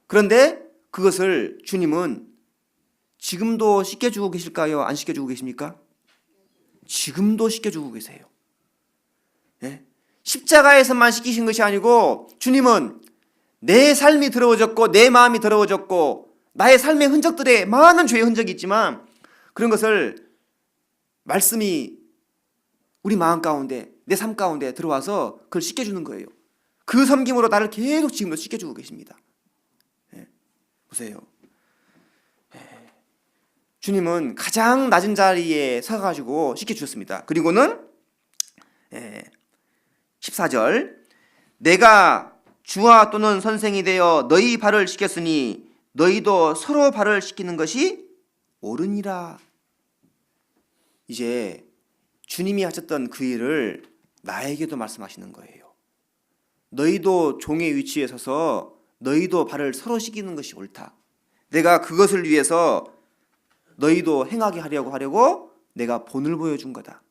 그런데 그것을 주님은 지금도 씻겨주고 계실까요? 안 씻겨주고 계십니까? 지금도 씻겨주고 계세요. 예? 십자가에서만 씻기신 것이 아니고 주님은 내 삶이 더러워졌고 내 마음이 더러워졌고 나의 삶의 흔적들에 많은 죄의 흔적이 있지만 그런 것을 말씀이 우리 마음 가운데 내 삶 가운데 들어와서 그걸 씻겨주는 거예요. 그 섬김으로 나를 계속 지금도 씻겨주고 계십니다. 예. 보세요. 예. 주님은 가장 낮은 자리에 서가지고 씻겨주셨습니다. 그리고는 14절, 내가 주와 또는 선생이 되어 너희 발을 씻겼으니 너희도 서로 발을 씻기는 것이 옳으니라. 이제 주님이 하셨던 그 일을 나에게도 말씀하시는 거예요. 너희도 종의 위치에 서서 너희도 발을 서로 씻기는 것이 옳다. 내가 그것을 위해서 너희도 행하게 하려고 내가 본을 보여준 거다.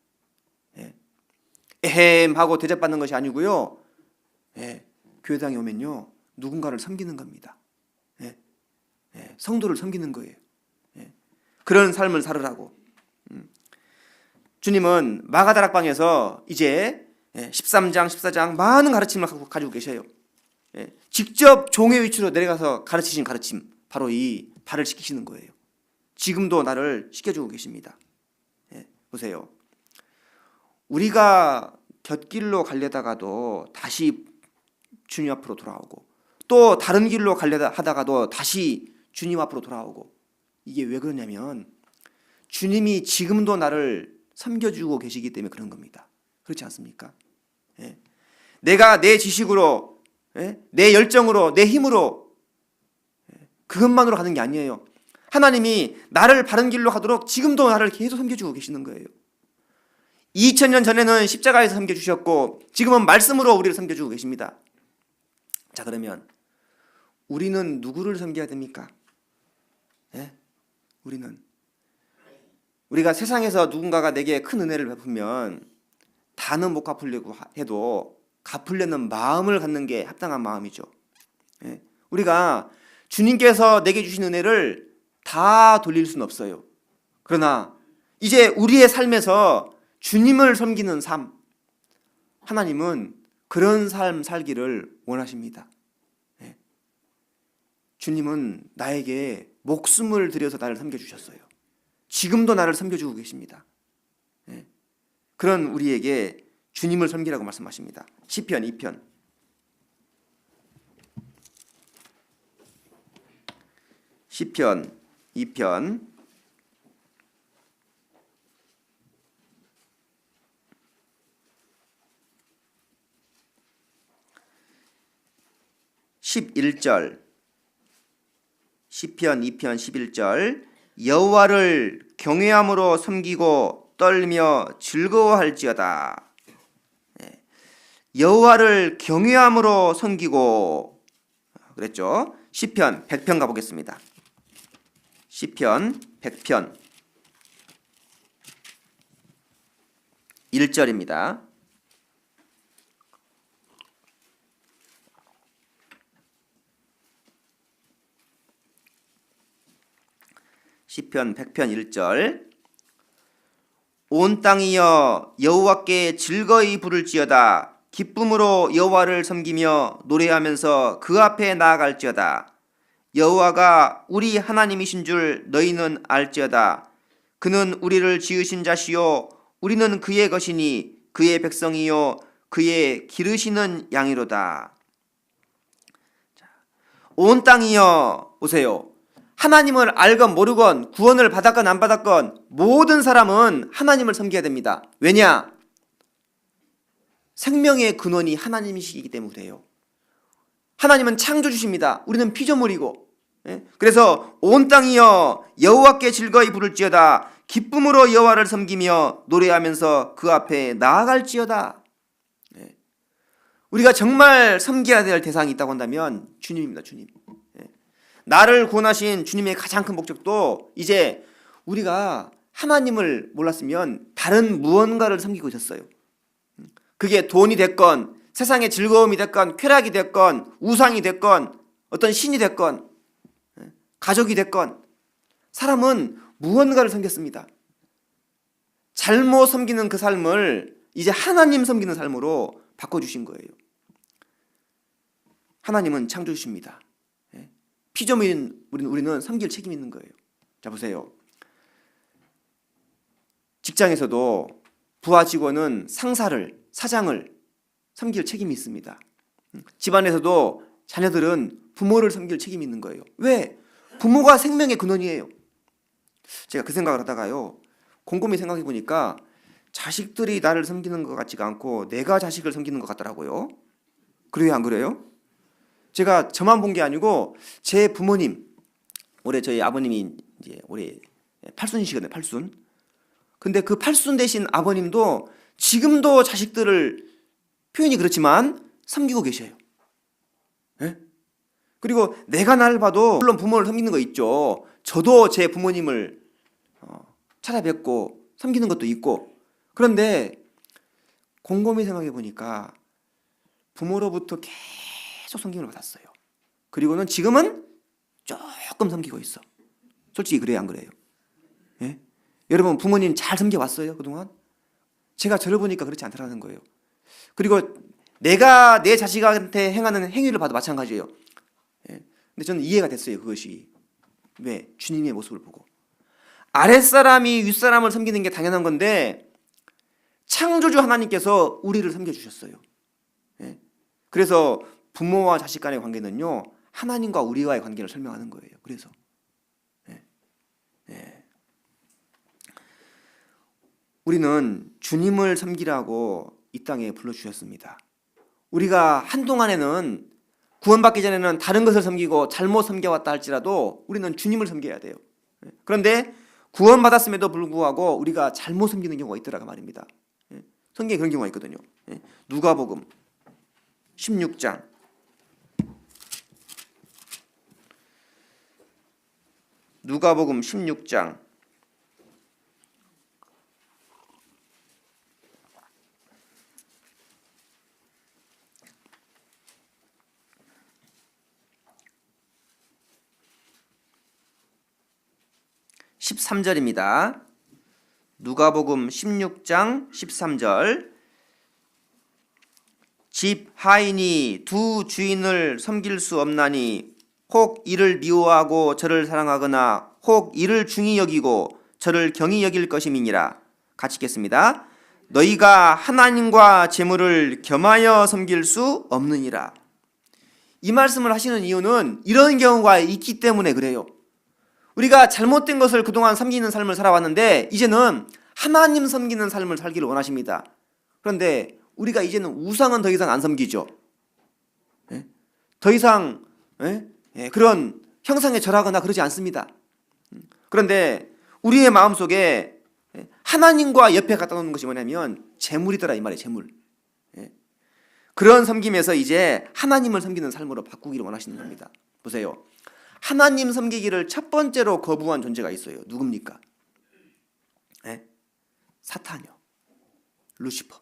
에헴 하고 대접받는 것이 아니고요. 교회당에 오면요, 누군가를 섬기는 겁니다. 성도를 섬기는 거예요. 그런 삶을 살으라고. 주님은 마가다락방에서 이제 13장, 14장 많은 가르침을 가지고 계셔요. 직접 종의 위치로 내려가서 가르치신 가르침, 바로 이 발을 씻기시는 거예요. 지금도 나를 씻겨주고 계십니다. 보세요. 우리가 곁길로 가려다가도 다시 주님 앞으로 돌아오고 또 다른 길로 가려다 하다가도 다시 주님 앞으로 돌아오고, 이게 왜 그러냐면 주님이 지금도 나를 섬겨주고 계시기 때문에 그런 겁니다. 그렇지 않습니까? 내가 내 지식으로, 내 열정으로, 내 힘으로 그것만으로 가는 게 아니에요. 하나님이 나를 바른 길로 가도록 지금도 나를 계속 섬겨주고 계시는 거예요. 2000년 전에는 십자가에서 섬겨주셨고 지금은 말씀으로 우리를 섬겨주고 계십니다. 자, 그러면 우리는 누구를 섬겨야 됩니까? 우리가 세상에서 누군가가 내게 큰 은혜를 베푸면 다는 못 갚으려고 해도 갚으려는 마음을 갖는 게 합당한 마음이죠. 우리가 주님께서 내게 주신 은혜를 다 돌릴 수는 없어요. 그러나 이제 우리의 삶에서 주님을 섬기는 삶, 하나님은 그런 삶 살기를 원하십니다. 주님은 나에게 목숨을 들여서 나를 섬겨주셨어요. 지금도 나를 섬겨주고 계십니다. 그런 우리에게 주님을 섬기라고 말씀하십니다. 시편 2편. 시편 2편 11절, 시편 2편 11절, 여호와를 경외함으로 섬기고 떨며 즐거워할지어다. 여호와를 경외함으로 섬기고 그랬죠. 시편 100편 가보겠습니다. 시편 100편 1절입니다. 시편 100편 1절, 온 땅이여 여호와께 즐거이 부를지어다. 기쁨으로 여호와를 섬기며 노래하면서 그 앞에 나아갈지어다. 여호와가 우리 하나님이신 줄 너희는 알지어다. 그는 우리를 지으신 자시요 우리는 그의 것이니 그의 백성이요 그의 기르시는 양이로다. 온 땅이여, 보세요. 하나님을 알건 모르건 구원을 받았건 안 받았건 모든 사람은 하나님을 섬겨야 됩니다. 왜냐? 생명의 근원이 하나님이시기 때문에 그래요. 하나님은 창조주십니다. 우리는 피조물이고. 그래서 온 땅이여 여호와께 즐거이 부를지어다. 기쁨으로 여호와를 섬기며 노래하면서 그 앞에 나아갈지어다. 우리가 정말 섬겨야 될 대상이 있다고 한다면 주님입니다. 주님. 나를 구원하신 주님의 가장 큰 목적도 이제 우리가 하나님을 몰랐으면 다른 무언가를 섬기고 있었어요. 그게 돈이 됐건 세상의 즐거움이 됐건 쾌락이 됐건 우상이 됐건 어떤 신이 됐건 가족이 됐건 사람은 무언가를 섬겼습니다. 잘못 섬기는 그 삶을 이제 하나님 섬기는 삶으로 바꿔주신 거예요. 하나님은 창조주십니다. 피조물인 우리는 섬길 책임이 있는 거예요. 자, 보세요. 직장에서도 부하 직원은 상사를, 사장을 섬길 책임이 있습니다. 집안에서도 자녀들은 부모를 섬길 책임이 있는 거예요. 왜? 부모가 생명의 근원이에요. 제가 그 생각을 하다가요, 곰곰이 생각해 보니까 자식들이 나를 섬기는 것 같지가 않고 내가 자식을 섬기는 것 같더라고요. 그래요, 안 그래요? 제가 저만 본 게 아니고 제 부모님, 올해 저희 아버님이 이제 올해 팔순이시거든요, 팔순. 근데 그 팔순 되신 아버님도 지금도 자식들을 표현이 그렇지만 섬기고 계셔요. 예? 그리고 내가 나를 봐도 물론 부모를 섬기는 거 있죠. 저도 제 부모님을 찾아뵙고 섬기는 것도 있고. 그런데 곰곰이 생각해 보니까 부모로부터 계속 섬김을 받았어요. 그리고는 지금은 조금 섬기고 있어. 솔직히 그래요, 안 그래요? 예? 여러분 부모님 잘 섬겨왔어요 그동안? 제가 저를 보니까 그렇지 않다는 거예요. 그리고 내가 내 자식한테 행하는 행위를 봐도 마찬가지예요. 예? 근데 저는 이해가 됐어요, 그것이. 왜? 주님의 모습을 보고. 아랫사람이 윗사람을 섬기는 게 당연한 건데 창조주 하나님께서 우리를 섬겨주셨어요. 예? 그래서 부모와 자식 간의 관계는요, 하나님과 우리와의 관계를 설명하는 거예요. 그래서 우리는 주님을 섬기라고 이 땅에 불러주셨습니다. 우리가 한동안에는 구원받기 전에는 다른 것을 섬기고 잘못 섬겨왔다 할지라도 우리는 주님을 섬겨야 돼요. 그런데 구원받았음에도 불구하고 우리가 잘못 섬기는 경우가 있더라 그 말입니다. 성경에 그런 경우가 있거든요. 누가복음 16장 13절입니다. 누가복음 16장 13절. 집 하인이 두 주인을 섬길 수 없나니 혹 이를 미워하고 저를 사랑하거나 혹 이를 중히 여기고 저를 경히 여길 것임이니라. 같이 읽겠습니다. 너희가 하나님과 재물을 겸하여 섬길 수 없느니라. 이 말씀을 하시는 이유는 이런 경우가 있기 때문에 그래요. 우리가 잘못된 것을 그동안 섬기는 삶을 살아왔는데 이제는 하나님 섬기는 삶을 살기를 원하십니다. 그런데 우리가 이제는 우상은 더 이상 안 섬기죠. 더 이상 그런 형상에 절하거나 그러지 않습니다. 그런데 우리의 마음속에 하나님과 옆에 갖다 놓는 것이 뭐냐면 재물이더라 이 말이에요. 재물. 그런 섬김에서 이제 하나님을 섬기는 삶으로 바꾸기를 원하시는 겁니다. 보세요. 하나님 섬기기를 첫 번째로 거부한 존재가 있어요. 누굽니까? 사탄이요. 루시퍼.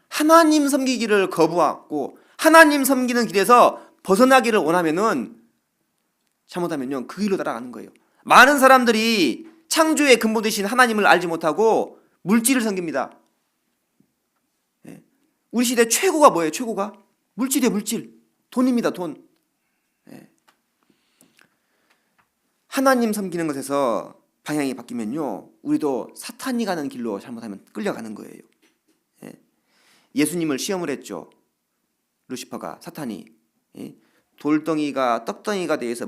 하나님 섬기기를 거부하고 하나님 섬기는 길에서 벗어나기를 원하면은 잘못하면요 그 길로 따라가는 거예요. 많은 사람들이 창조의 근본 되신 하나님을 알지 못하고 물질을 섬깁니다. 우리 시대 최고가 뭐예요? 최고가? 물질이에요. 물질. 돈입니다. 돈. 하나님 섬기는 것에서 방향이 바뀌면요 우리도 사탄이 가는 길로 잘못하면 끌려가는 거예요. 예수님을 시험을 했죠. 루시퍼가, 사탄이. 돌덩이가 떡덩이가 되어서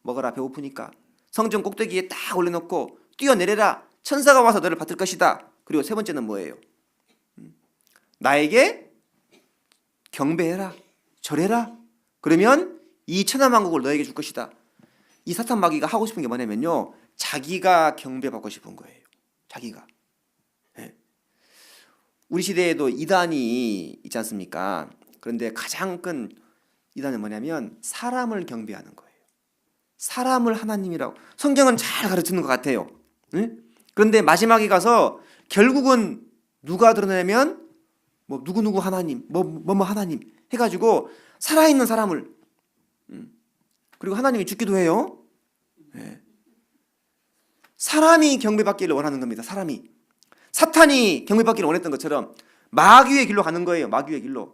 먹어라 배고프니까. 성전 꼭대기에 딱 올려놓고 뛰어내려라. 천사가 와서 너를 받을 것이다. 그리고 세 번째는 뭐예요? 나에게 경배해라. 절해라. 그러면 이 천하만국을 너에게 줄 것이다. 이 사탄 마귀가 하고 싶은 게 뭐냐면요 자기가 경배받고 싶은 거예요. 자기가. 예. 우리 시대에도 이단이 있지 않습니까? 그런데 가장 큰 이단은 뭐냐면 사람을 경배하는 거예요. 사람을 하나님이라고 성경은 잘 가르치는 것 같아요. 응? 그런데 마지막에 가서 결국은 누가 드러내냐면 뭐 누구누구 하나님, 뭐 하나님 해가지고 살아있는 사람을 그리고 하나님이 죽기도 해요. 네. 사람이 경배받기를 원하는 겁니다. 사람이 사탄이 경배받기를 원했던 것처럼 마귀의 길로 가는 거예요. 마귀의 길로.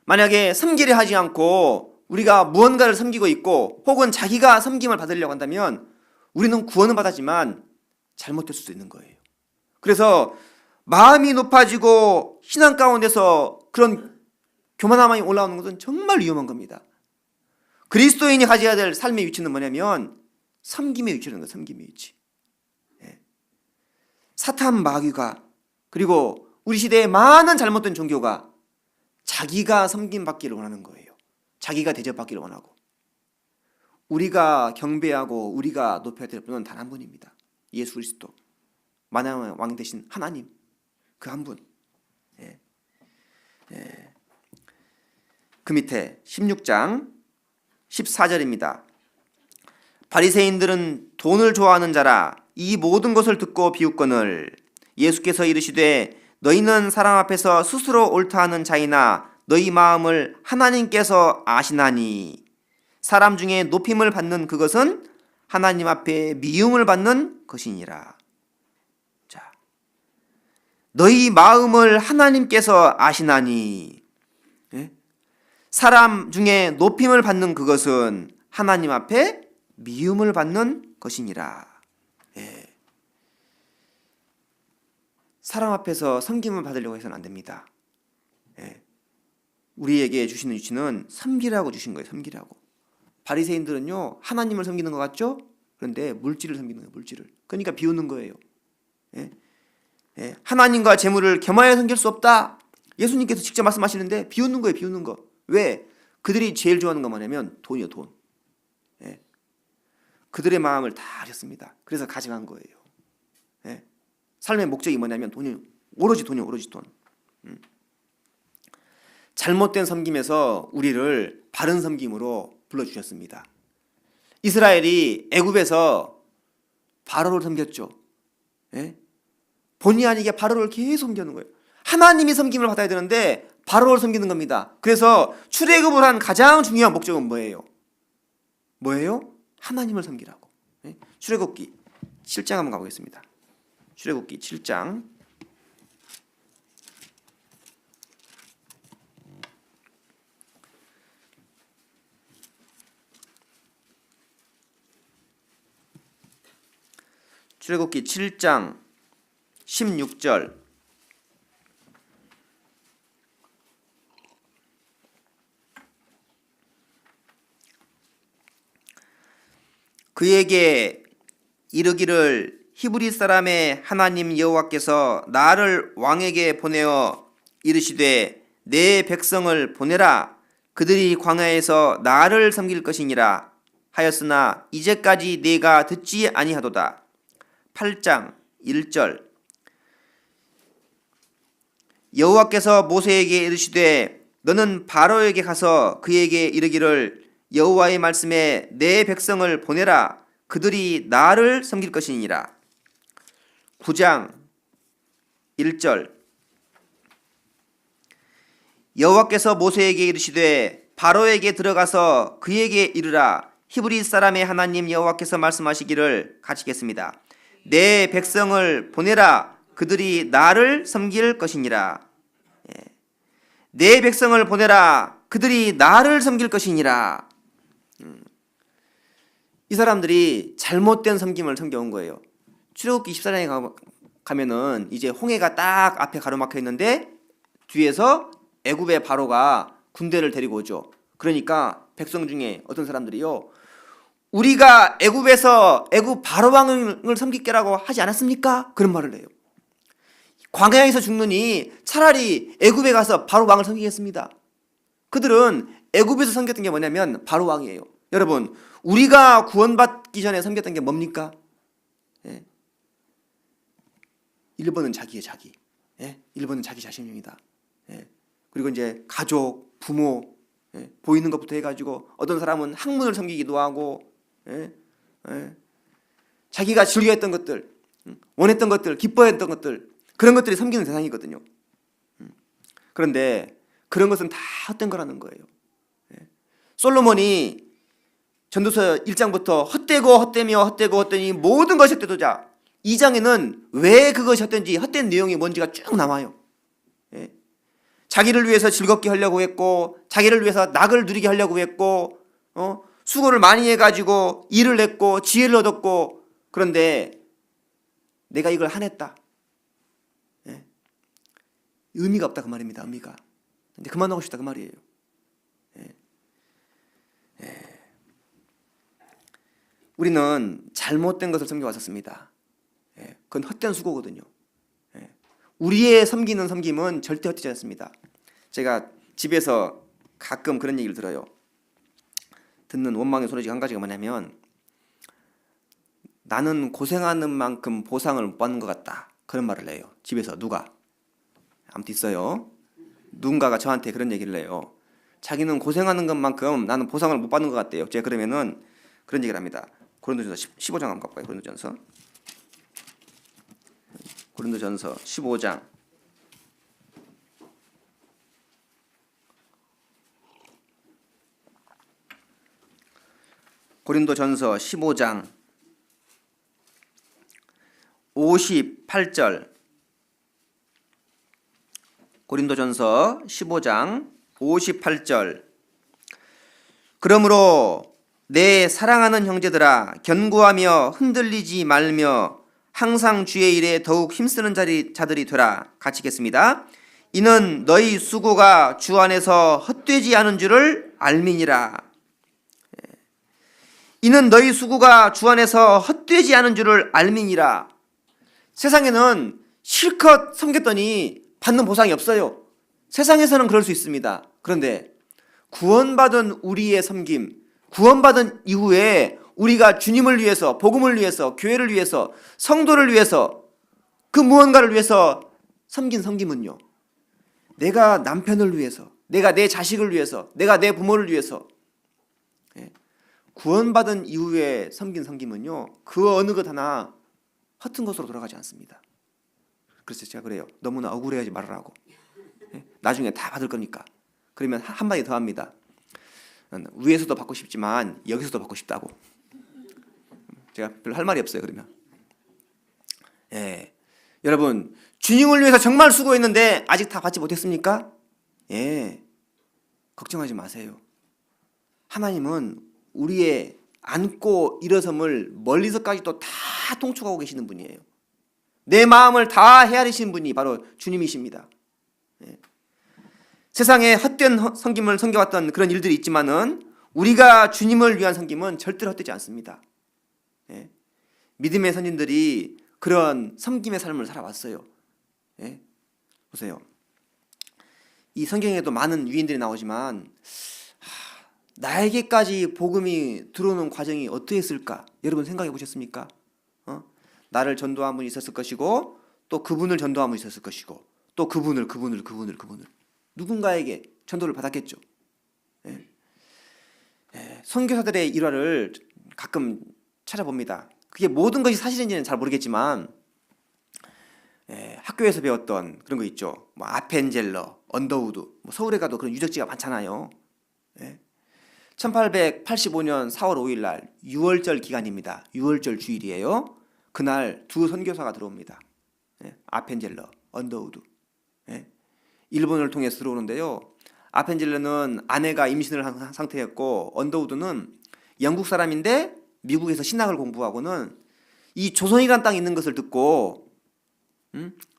만약에 섬기려 하지 않고 우리가 무언가를 섬기고 있고 혹은 자기가 섬김을 받으려고 한다면 우리는 구원은 받았지만 잘못될 수도 있는 거예요. 그래서 마음이 높아지고 신앙 가운데서 그런 교만함이 올라오는 것은 정말 위험한 겁니다. 그리스도인이 가져야 될 삶의 위치는 뭐냐면 섬김의 위치라는 거예요. 섬김의 위치. 예. 사탄 마귀가 그리고 우리 시대의 많은 잘못된 종교가 자기가 섬김받기를 원하는 거예요. 자기가 대접받기를 원하고. 우리가 경배하고 우리가 높여야 될 분은 단 한 분입니다. 예수 그리스도. 만왕의 왕 되신 하나님. 그 한 분. 예. 예. 그 밑에 16장 14절입니다. 바리새인들은 돈을 좋아하는 자라 이 모든 것을 듣고 비웃거늘 예수께서 이르시되 너희는 사람 앞에서 스스로 옳다 하는 자이나 너희 마음을 하나님께서 아시나니 사람 중에 높임을 받는 그것은 하나님 앞에 미움을 받는 것이니라. 자, 너희 마음을 하나님께서 아시나니 예? 사람 중에 높임을 받는 그것은 하나님 앞에 미움을 받는 것이니라. 예. 사람 앞에서 섬김을 받으려고 해서는 안 됩니다. 예. 우리에게 주시는 위치는 섬기라고 주신 거예요. 섬기라고. 바리새인들은요 하나님을 섬기는 것 같죠? 그런데 물질을 섬기는 거예요. 물질을. 그러니까 비웃는 거예요. 예. 예. 하나님과 재물을 겸하여 섬길 수 없다. 예수님께서 직접 말씀하시는데 비웃는 거예요. 비웃는 거. 왜? 그들이 제일 좋아하는 건 뭐냐면 돈이요. 돈. 예. 그들의 마음을 다 아셨습니다. 그래서 가져간 거예요. 예. 삶의 목적이 뭐냐면 돈이 오로지 돈이요. 오로지 돈. 잘못된 섬김에서 우리를 바른 섬김으로 불러주셨습니다. 이스라엘이 애굽에서 바로를 섬겼죠. 예? 본의 아니게 바로를 계속 섬기는 거예요. 하나님이 섬김을 받아야 되는데 바로를 섬기는 겁니다. 그래서 출애굽을 한 가장 중요한 목적은 뭐예요? 뭐예요? 하나님을 섬기라고. 예? 출애굽기 7장 한번 가보겠습니다. 출애굽기 7장 출애굽기 7장 16절 그에게 이르기를 히브리 사람의 하나님 여호와께서 나를 왕에게 보내어 이르시되 내 백성을 보내라 그들이 광야에서 나를 섬길 것이니라 하였으나 이제까지 내가 듣지 아니하도다. 8장 1절 여호와께서 모세에게 이르시되 너는 바로에게 가서 그에게 이르기를 여호와의 말씀에 내 백성을 보내라 그들이 나를 섬길 것이니라. 9장 1절 여호와께서 모세에게 이르시되 바로에게 들어가서 그에게 이르라 히브리 사람의 하나님 여호와께서 말씀하시기를 가지겠습니다. 내 백성을 보내라 그들이 나를 섬길 것이니라. 내 백성을 보내라 그들이 나를 섬길 것이니라. 이 사람들이 잘못된 섬김을 섬겨온 거예요. 출애굽기 24장에 가면은 이제 홍해가 딱 앞에 가로막혀 있는데 뒤에서 애굽의 바로가 군대를 데리고 오죠. 그러니까 백성 중에 어떤 사람들이요 우리가 애굽에서 애굽 바로왕을 섬길게라고 하지 않았습니까? 그런 말을 해요. 광야에서 죽느니 차라리 애굽에 가서 바로왕을 섬기겠습니다. 그들은 애굽에서 섬겼던 게 뭐냐면 바로왕이에요. 여러분, 우리가 구원받기 전에 섬겼던 게 뭡니까? 1번은 자기의 자기. 1번은 자기 자신입니다. 그리고 이제 가족, 부모, 보이는 것부터 해가지고 어떤 사람은 학문을 섬기기도 하고, 자기가 즐겨했던 것들, 원했던 것들, 기뻐했던 것들, 그런 것들이 섬기는 대상이거든요. 그런데 그런 것은 다 헛된 거라는 거예요. 솔로몬이 전도서 1장부터 헛되고 헛되며 헛되고 헛되니 모든 것이 헛되도자, 2장에는 왜 그것이 헛된지, 헛된 내용이 뭔지가 쭉 나와요. 자기를 위해서 즐겁게 하려고 했고, 자기를 위해서 낙을 누리게 하려고 했고, 수고를 많이 해가지고 일을 했고 지혜를 얻었고, 그런데 내가 이걸 해냈다, 의미가 없다 그 말입니다. 의미가. 근데 그만하고 싶다 그 말이에요. 우리는 잘못된 것을 섬겨왔었습니다. 그건 헛된 수고거든요. 우리의 섬기는 섬김은 절대 헛되지 않습니다. 제가 집에서 가끔 그런 얘기를 들어요. 듣는 원망의 소리 한 가지가 뭐냐면, 나는 고생하는 만큼 보상을 못 받는 것 같다, 그런 말을 해요. 집에서 누가? 아무튼 있어요. 누군가가 저한테 그런 얘기를 해요. 자기는 고생하는 것만큼 나는 보상을 못 받는 것 같대요. 제가 그러면은 그런 얘기를 합니다. 고린도전서 15장 한번 갖고 와요. 고린도전서 15장. 고린도전서 15장 58절. 고린도전서 15장 58절. 그러므로 내 사랑하는 형제들아, 견고하며 흔들리지 말며 항상 주의 일에 더욱 힘쓰는 자들이 되라. 같이 읽겠습니다. 이는 너희 수고가 주 안에서 헛되지 않은 줄을 알미니라. 이는 너희 수고가 주 안에서 헛되지 않은 줄을 알미니라. 세상에는 실컷 섬겼더니 받는 보상이 없어요. 세상에서는 그럴 수 있습니다. 그런데 구원받은 우리의 섬김, 구원받은 이후에 우리가 주님을 위해서, 복음을 위해서, 교회를 위해서, 성도를 위해서, 그 무언가를 위해서 섬긴 섬김은요, 내가 남편을 위해서, 내가 내 자식을 위해서, 내가 내 부모를 위해서, 구원받은 이후에 섬긴 섬김은요, 그 어느 것 하나 허튼 것으로 돌아가지 않습니다. 그래서 제가 그래요. 너무나 억울해하지 말으라고. 나중에 다 받을 거니까. 그러면 한마디 더 합니다. 위에서도 받고 싶지만 여기서도 받고 싶다고. 제가 별로 할 말이 없어요. 그러면 여러분, 주님을 위해서 정말 수고했는데 아직 다 받지 못했습니까? 걱정하지 마세요. 하나님은 우리의 앉고 일어섬을 멀리서까지도 다 통촉하고 계시는 분이에요. 내 마음을 다 헤아리시는 분이 바로 주님이십니다. 세상에 헛된 섬김을 섬겨왔던 그런 일들이 있지만은 우리가 주님을 위한 섬김은 절대로 헛되지 않습니다. 믿음의 선진들이 그런 섬김의 삶을 살아왔어요. 보세요. 이 성경에도 많은 유인들이 나오지만 나에게까지 복음이 들어오는 과정이 어떠했을까? 여러분 생각해 보셨습니까? 나를 전도한 분이 있었을 것이고, 또 그분을 전도한 분이 있었을 것이고, 또 그분을 누군가에게 전도를 받았겠죠. 선교사들의 일화를 가끔 찾아봅니다. 그게 모든 것이 사실인지는 잘 모르겠지만 학교에서 배웠던 그런 거 있죠. 뭐 아펜젤러, 언더우드, 뭐 서울에 가도 그런 유적지가 많잖아요. 1885년 4월 5일 날 유월절 기간입니다. 유월절 주일이에요. 그날 두 선교사가 들어옵니다. 아펜젤러, 언더우드. 일본을 통해서 들어오는데요. 아펜젤러는 아내가 임신을 한 상태였고, 언더우드는 영국 사람인데 미국에서 신학을 공부하고는 이 조선이란 땅에 있는 것을 듣고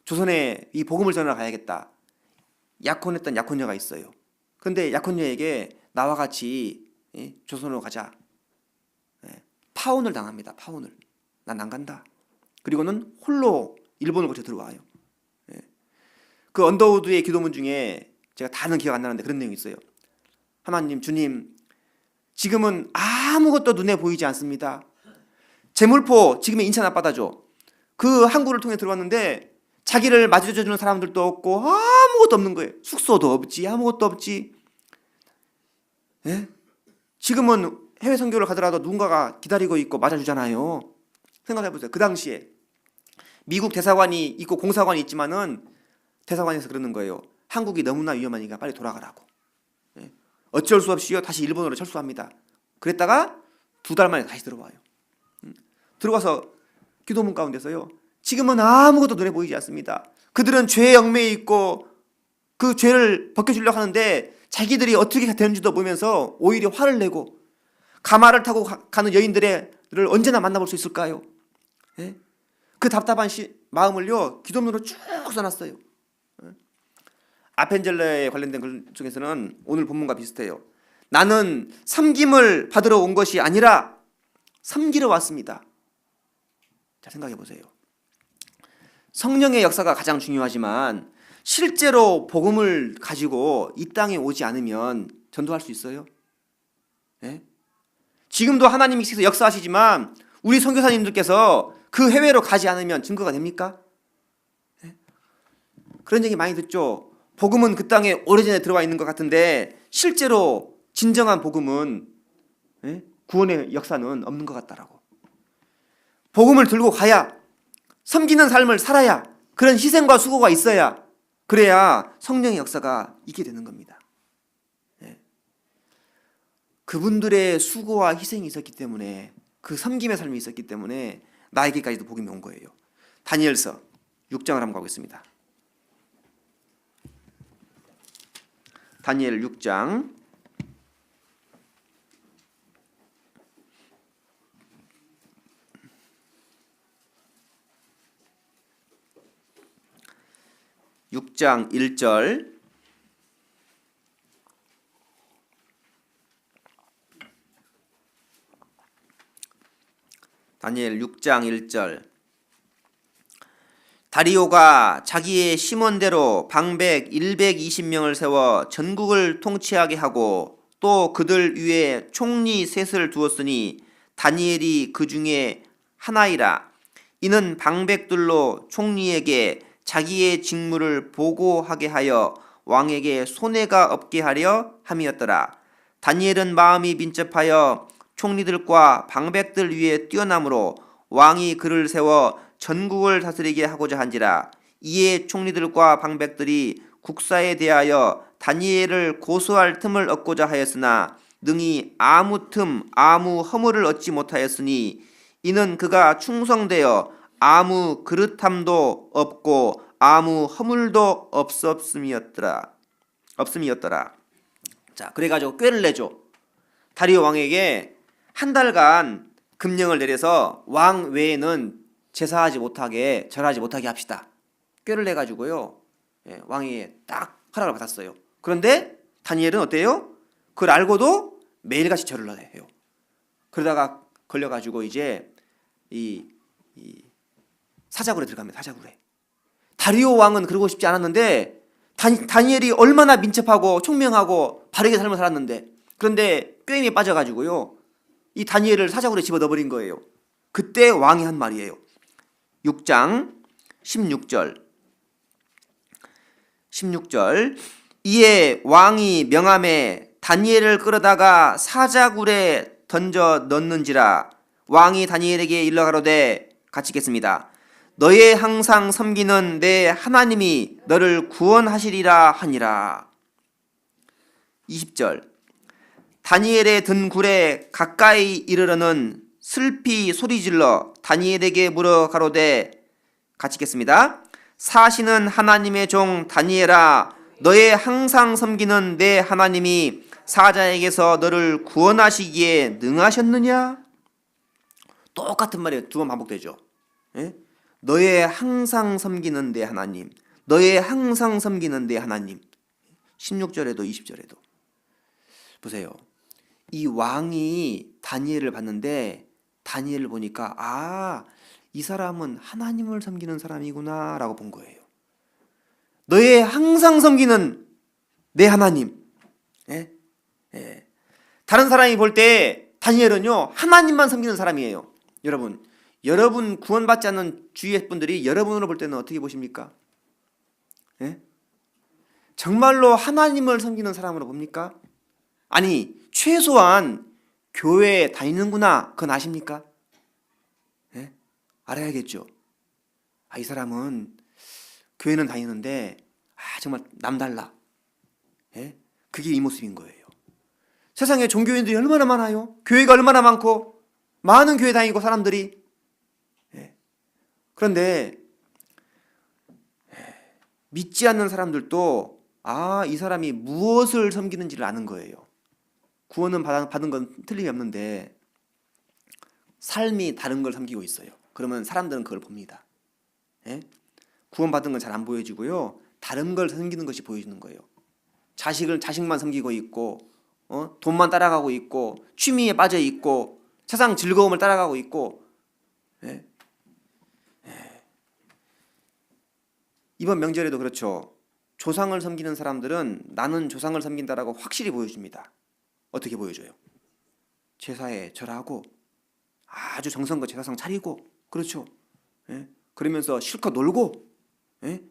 조선에 이 복음을 전하러 가야겠다. 약혼했던 약혼녀가 있어요. 그런데 약혼녀에게 나와 같이 조선으로 가자. 파혼을 당합니다. 파혼을. 난 안 간다. 그리고는 홀로 일본을 거쳐 들어와요. 그 언더우드의 기도문 중에 제가 다는 기억 안 나는데 그런 내용이 있어요. 하나님, 주님, 지금은 아무것도 눈에 보이지 않습니다. 제물포 지금의 인천 앞바다죠. 그 항구를 통해 들어왔는데 자기를 맞이해주는 사람들도 없고 아무것도 없는 거예요. 숙소도 없지, 아무것도 없지. 예? 지금은 해외 선교를 가더라도 누군가가 기다리고 있고 맞아주잖아요. 생각해보세요. 그 당시에 미국 대사관이 있고 공사관이 있지만은 대사관에서 그러는 거예요. 한국이 너무나 위험하니까 빨리 돌아가라고. 예? 어쩔 수 없이요 다시 일본으로 철수합니다. 그랬다가 2달 만에 다시 들어와요. 들어가서 기도문 가운데서요. 지금은 아무것도 눈에 보이지 않습니다. 그들은 죄에 얽매여 있고 그 죄를 벗겨주려고 하는데 자기들이 어떻게 되는지도 보면서 오히려 화를 내고 가마를 타고 가는 여인들을 언제나 만나볼 수 있을까요? 예? 그 답답한 마음을요 기도문으로 쭉 써놨어요. 아펜젤러에 관련된 글 중에서는 오늘 본문과 비슷해요. 나는 섬김을 받으러 온 것이 아니라 섬기러 왔습니다. 자, 생각해 보세요. 성령의 역사가 가장 중요하지만 실제로 복음을 가지고 이 땅에 오지 않으면 전도할 수 있어요? 예? 지금도 하나님께서 역사하시지만 우리 선교사님들께서 그 해외로 가지 않으면 증거가 됩니까? 예? 그런 얘기 많이 듣죠. 복음은 그 땅에 오래전에 들어와 있는 것 같은데 실제로 진정한 복음은 구원의 역사는 없는 것 같다라고. 복음을 들고 가야 섬기는 삶을 살아야 그런 희생과 수고가 있어야 그래야 성령의 역사가 있게 되는 겁니다. 그분들의 수고와 희생이 있었기 때문에 그 섬김의 삶이 있었기 때문에 나에게까지도 복음이 온 거예요. 다니엘서 6장을 한번 가보겠습니다. 다니엘 6장 6장 1절 다니엘 6장 1절 다리오가 자기의 심원대로 방백 120명을 세워 전국을 통치하게 하고 또 그들 위에 총리 셋을 두었으니 다니엘이 그 중에 하나이라. 이는 방백들로 총리에게 자기의 직무를 보고하게 하여 왕에게 손해가 없게 하려 함이었더라. 다니엘은 마음이 민첩하여 총리들과 방백들 위에 뛰어남으로 왕이 그를 세워 전국을 다스리게 하고자 한지라. 이에 총리들과 방백들이 국사에 대하여 다니엘을 고소할 틈을 얻고자 하였으나 능히 아무 틈 아무 허물을 얻지 못하였으니 이는 그가 충성되어 아무 그릇함도 없고 아무 허물도 없음이었더라. 자, 그래가지고 꾀를 내죠. 다리오 왕에게 한 달간 금령을 내려서 왕 외에는 제사하지 못하게 절하지 못하게 합시다. 꾀를 내가지고요. 왕이 딱 허락을 받았어요. 그런데 다니엘은 어때요? 그걸 알고도 매일같이 절을 해요. 그러다가 걸려가지고 이제 이 사자굴에 들어갑니다. 사자굴에. 다리오 왕은 그러고 싶지 않았는데 다니엘이 얼마나 민첩하고 총명하고 바르게 삶을 살았는데 그런데 꾀임에 빠져가지고요. 이 다니엘을 사자굴에 집어넣어버린 거예요. 그때 왕이 한 말이에요. 6장 16절 이에 왕이 명함에 다니엘을 끌어다가 사자굴에 던져 넣는지라. 왕이 다니엘에게 일러 가로되 같이 읽겠습니다. 너의 항상 섬기는 내 하나님이 너를 구원하시리라 하니라. 20절 다니엘의 든 굴에 가까이 이르러는 슬피 소리질러 다니엘에게 물어 가로되 같이 읽겠습니다. 사시는 하나님의 종 다니엘아, 너의 항상 섬기는 내 하나님이 사자에게서 너를 구원하시기에 능하셨느냐? 똑같은 말이 2번 반복되죠. 너의 항상 섬기는 내 하나님, 너의 항상 섬기는 내 하나님. 16절에도 20절에도 보세요. 이 왕이 다니엘을 봤는데 다니엘을 보니까 이 사람은 하나님을 섬기는 사람이구나 라고 본 거예요. 너의 항상 섬기는 내 하나님. 다른 사람이 볼 때 다니엘은요 하나님만 섬기는 사람이에요. 여러분 구원받지 않는 주위의 분들이 여러분으로 볼 때는 어떻게 보십니까? 예? 정말로 하나님을 섬기는 사람으로 봅니까? 아니 최소한 교회에 다니는구나 그건 아십니까? 예? 알아야겠죠. 이 사람은 교회는 다니는데 정말 남달라. 예? 그게 이 모습인 거예요. 세상에 종교인들이 얼마나 많아요. 교회가 얼마나 많고 많은 교회 다니고 사람들이. 예. 그런데 믿지 않는 사람들도 이 사람이 무엇을 섬기는지를 아는 거예요. 구원은 받은 건 틀림이 없는데 삶이 다른 걸 섬기고 있어요. 그러면 사람들은 그걸 봅니다. 예? 구원받은 건 잘 안 보여지고요. 다른 걸 섬기는 것이 보여지는 거예요. 자식만 섬기고 있고 돈만 따라가고 있고 취미에 빠져 있고 세상 즐거움을 따라가고 있고. 예? 이번 명절에도 그렇죠. 조상을 섬기는 사람들은 나는 조상을 섬긴다라고 확실히 보여줍니다. 어떻게 보여줘요? 제사에 절하고 아주 정성껏 제사상 차리고 그렇죠. 예? 그러면서 실컷 놀고 예?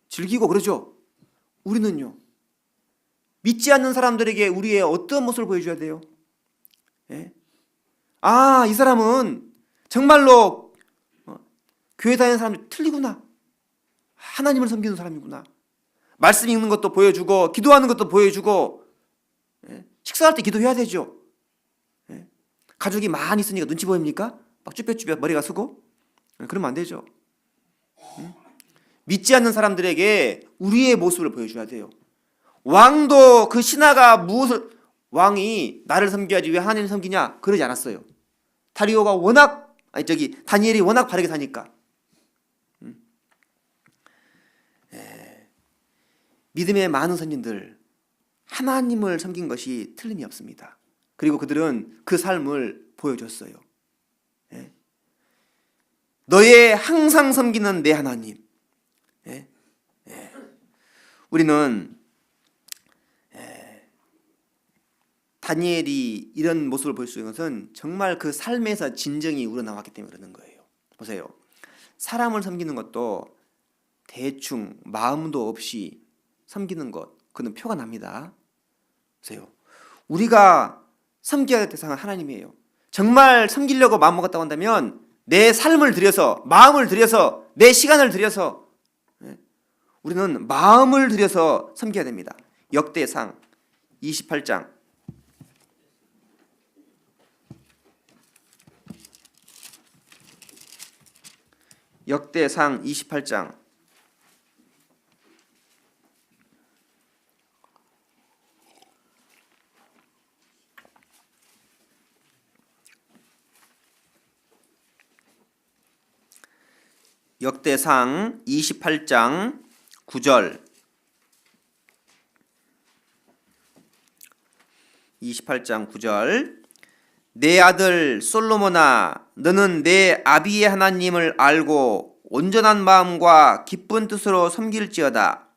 즐기고 그러죠. 우리는요. 믿지 않는 사람들에게 우리의 어떤 모습을 보여줘야 돼요? 예? 이 사람은 정말로 교회 다니는 사람이 틀리구나. 하나님을 섬기는 사람이구나. 말씀 읽는 것도 보여주고 기도하는 것도 보여주고 예? 식사할 때 기도해야 되죠. 예? 가족이 많이 있으니까 눈치 보입니까? 막 쭈뼛쭈뼛 머리가 쓰고 그러면 안 되죠. 믿지 않는 사람들에게 우리의 모습을 보여줘야 돼요. 왕도 그 신하가 왕이 나를 섬겨야지 왜 하나님을 섬기냐 그러지 않았어요. 다니엘이 워낙 바르게 사니까. 믿음의 많은 선진들 하나님을 섬긴 것이 틀림이 없습니다. 그리고 그들은 그 삶을 보여줬어요. 예? 너의 항상 섬기는 내 하나님. 예? 예. 우리는 다니엘이 이런 모습을 볼 수 있는 것은 정말 그 삶에서 진정이 우러나왔기 때문에 그러는 거예요. 보세요. 사람을 섬기는 것도 대충 마음도 없이 섬기는 것, 그는 표가 납니다. 보세요. 우리가 섬겨야 될 대상은 하나님이에요. 정말 섬기려고 마음먹었다고 한다면 내 삶을 들여서, 마음을 들여서, 내 시간을 들여서 우리는 마음을 들여서 섬겨야 됩니다. 역대상 28장 역대상 28장 역대상 28장 9절 28장 9절 내 아들 솔로몬아 너는 내 아비의 하나님을 알고 온전한 마음과 기쁜 뜻으로 섬길지어다.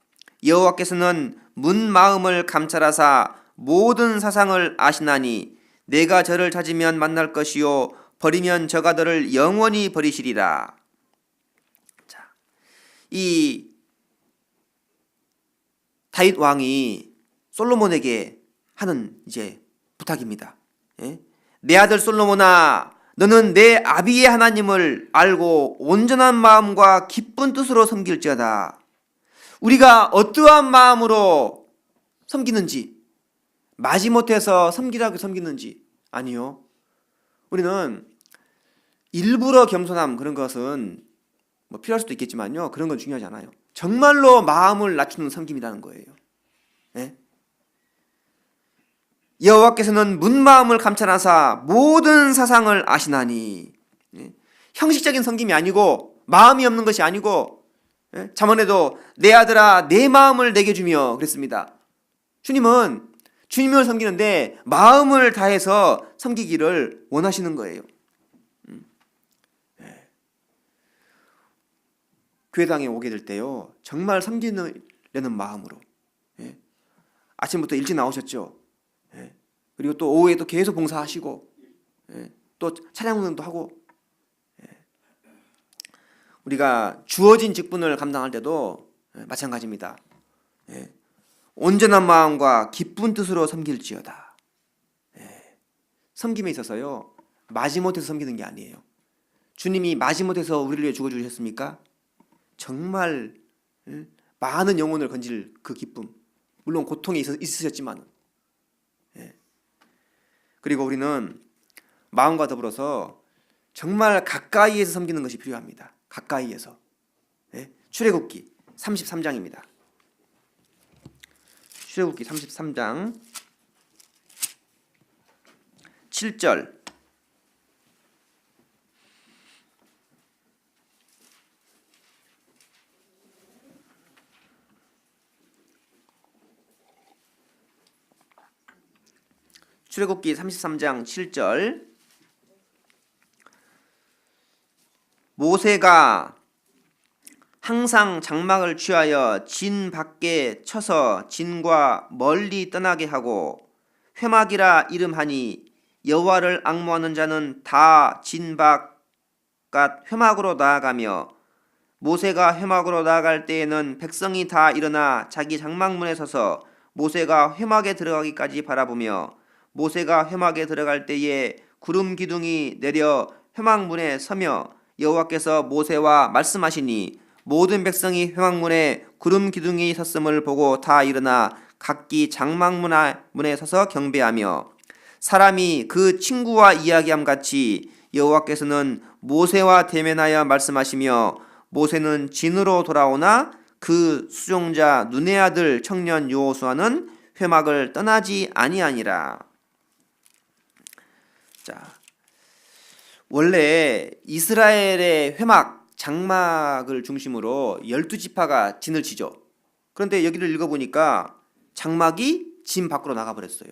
여호와께서는 문 마음을 감찰하사 모든 사상을 아시나니 내가 저를 찾으면 만날 것이요 버리면 저가 너를 영원히 버리시리라. 자, 이 다윗 왕이 솔로몬에게 하는 이제 부탁입니다. 예? 내 아들 솔로몬아 너는 내 아비의 하나님을 알고 온전한 마음과 기쁜 뜻으로 섬길지어다. 우리가 어떠한 마음으로 섬기는지, 마지못해서 섬기라고 섬기는지 아니요. 우리는 일부러 겸손함 그런 것은 뭐 필요할 수도 있겠지만요. 그런 건 중요하지 않아요. 정말로 마음을 낮추는 섬김이라는 거예요. 네? 여호와께서는 문마음을 감찰하사 모든 사상을 아시나니. 형식적인 섬김이 아니고 마음이 없는 것이 아니고 잠언에도 내 아들아 내 마음을 내게 주며 그랬습니다. 주님은 주님을 섬기는데 마음을 다해서 섬기기를 원하시는 거예요. 교회당에 오게 될 때요 정말 섬기려는 마음으로 아침부터 일찍 나오셨죠. 그리고 또 오후에 또 계속 봉사하시고, 또 차량 운전도 하고, 우리가 주어진 직분을 감당할 때도 마찬가지입니다. 온전한 마음과 기쁜 뜻으로 섬길지어다. 섬김에 있어서요, 마지못해서 섬기는 게 아니에요. 주님이 마지못해서 우리를 위해 죽어주셨습니까? 정말 많은 영혼을 건질 그 기쁨, 물론 고통이 있으셨지만, 그리고 우리는 마음과 더불어서 정말 가까이에서 섬기는 것이 필요합니다. 가까이에서. 출애굽기 33장입니다. 출애굽기 33장 7절. 출애굽기 33장 7절. 모세가 항상 장막을 취하여 진 밖에 쳐서 진과 멀리 떠나게 하고 회막이라 이름하니 여호와를 앙모하는 자는 다 진 바깥 회막으로 나아가며 모세가 회막으로 나아갈 때에는 백성이 다 일어나 자기 장막문에 서서 모세가 회막에 들어가기까지 바라보며 모세가 회막에 들어갈 때에 구름 기둥이 내려 회막문에 서며 여호와께서 모세와 말씀하시니 모든 백성이 회막문에 구름 기둥이 섰음을 보고 다 일어나 각기 장막문에 서서 경배하며 사람이 그 친구와 이야기함 같이 여호와께서는 모세와 대면하여 말씀하시며 모세는 진으로 돌아오나 그 수종자 눈의 아들 청년 여호수아는 회막을 떠나지 아니하니라. 자, 원래 이스라엘의 회막, 장막을 중심으로 12지파가 진을 치죠. 그런데 여기를 읽어보니까 장막이 진 밖으로 나가버렸어요.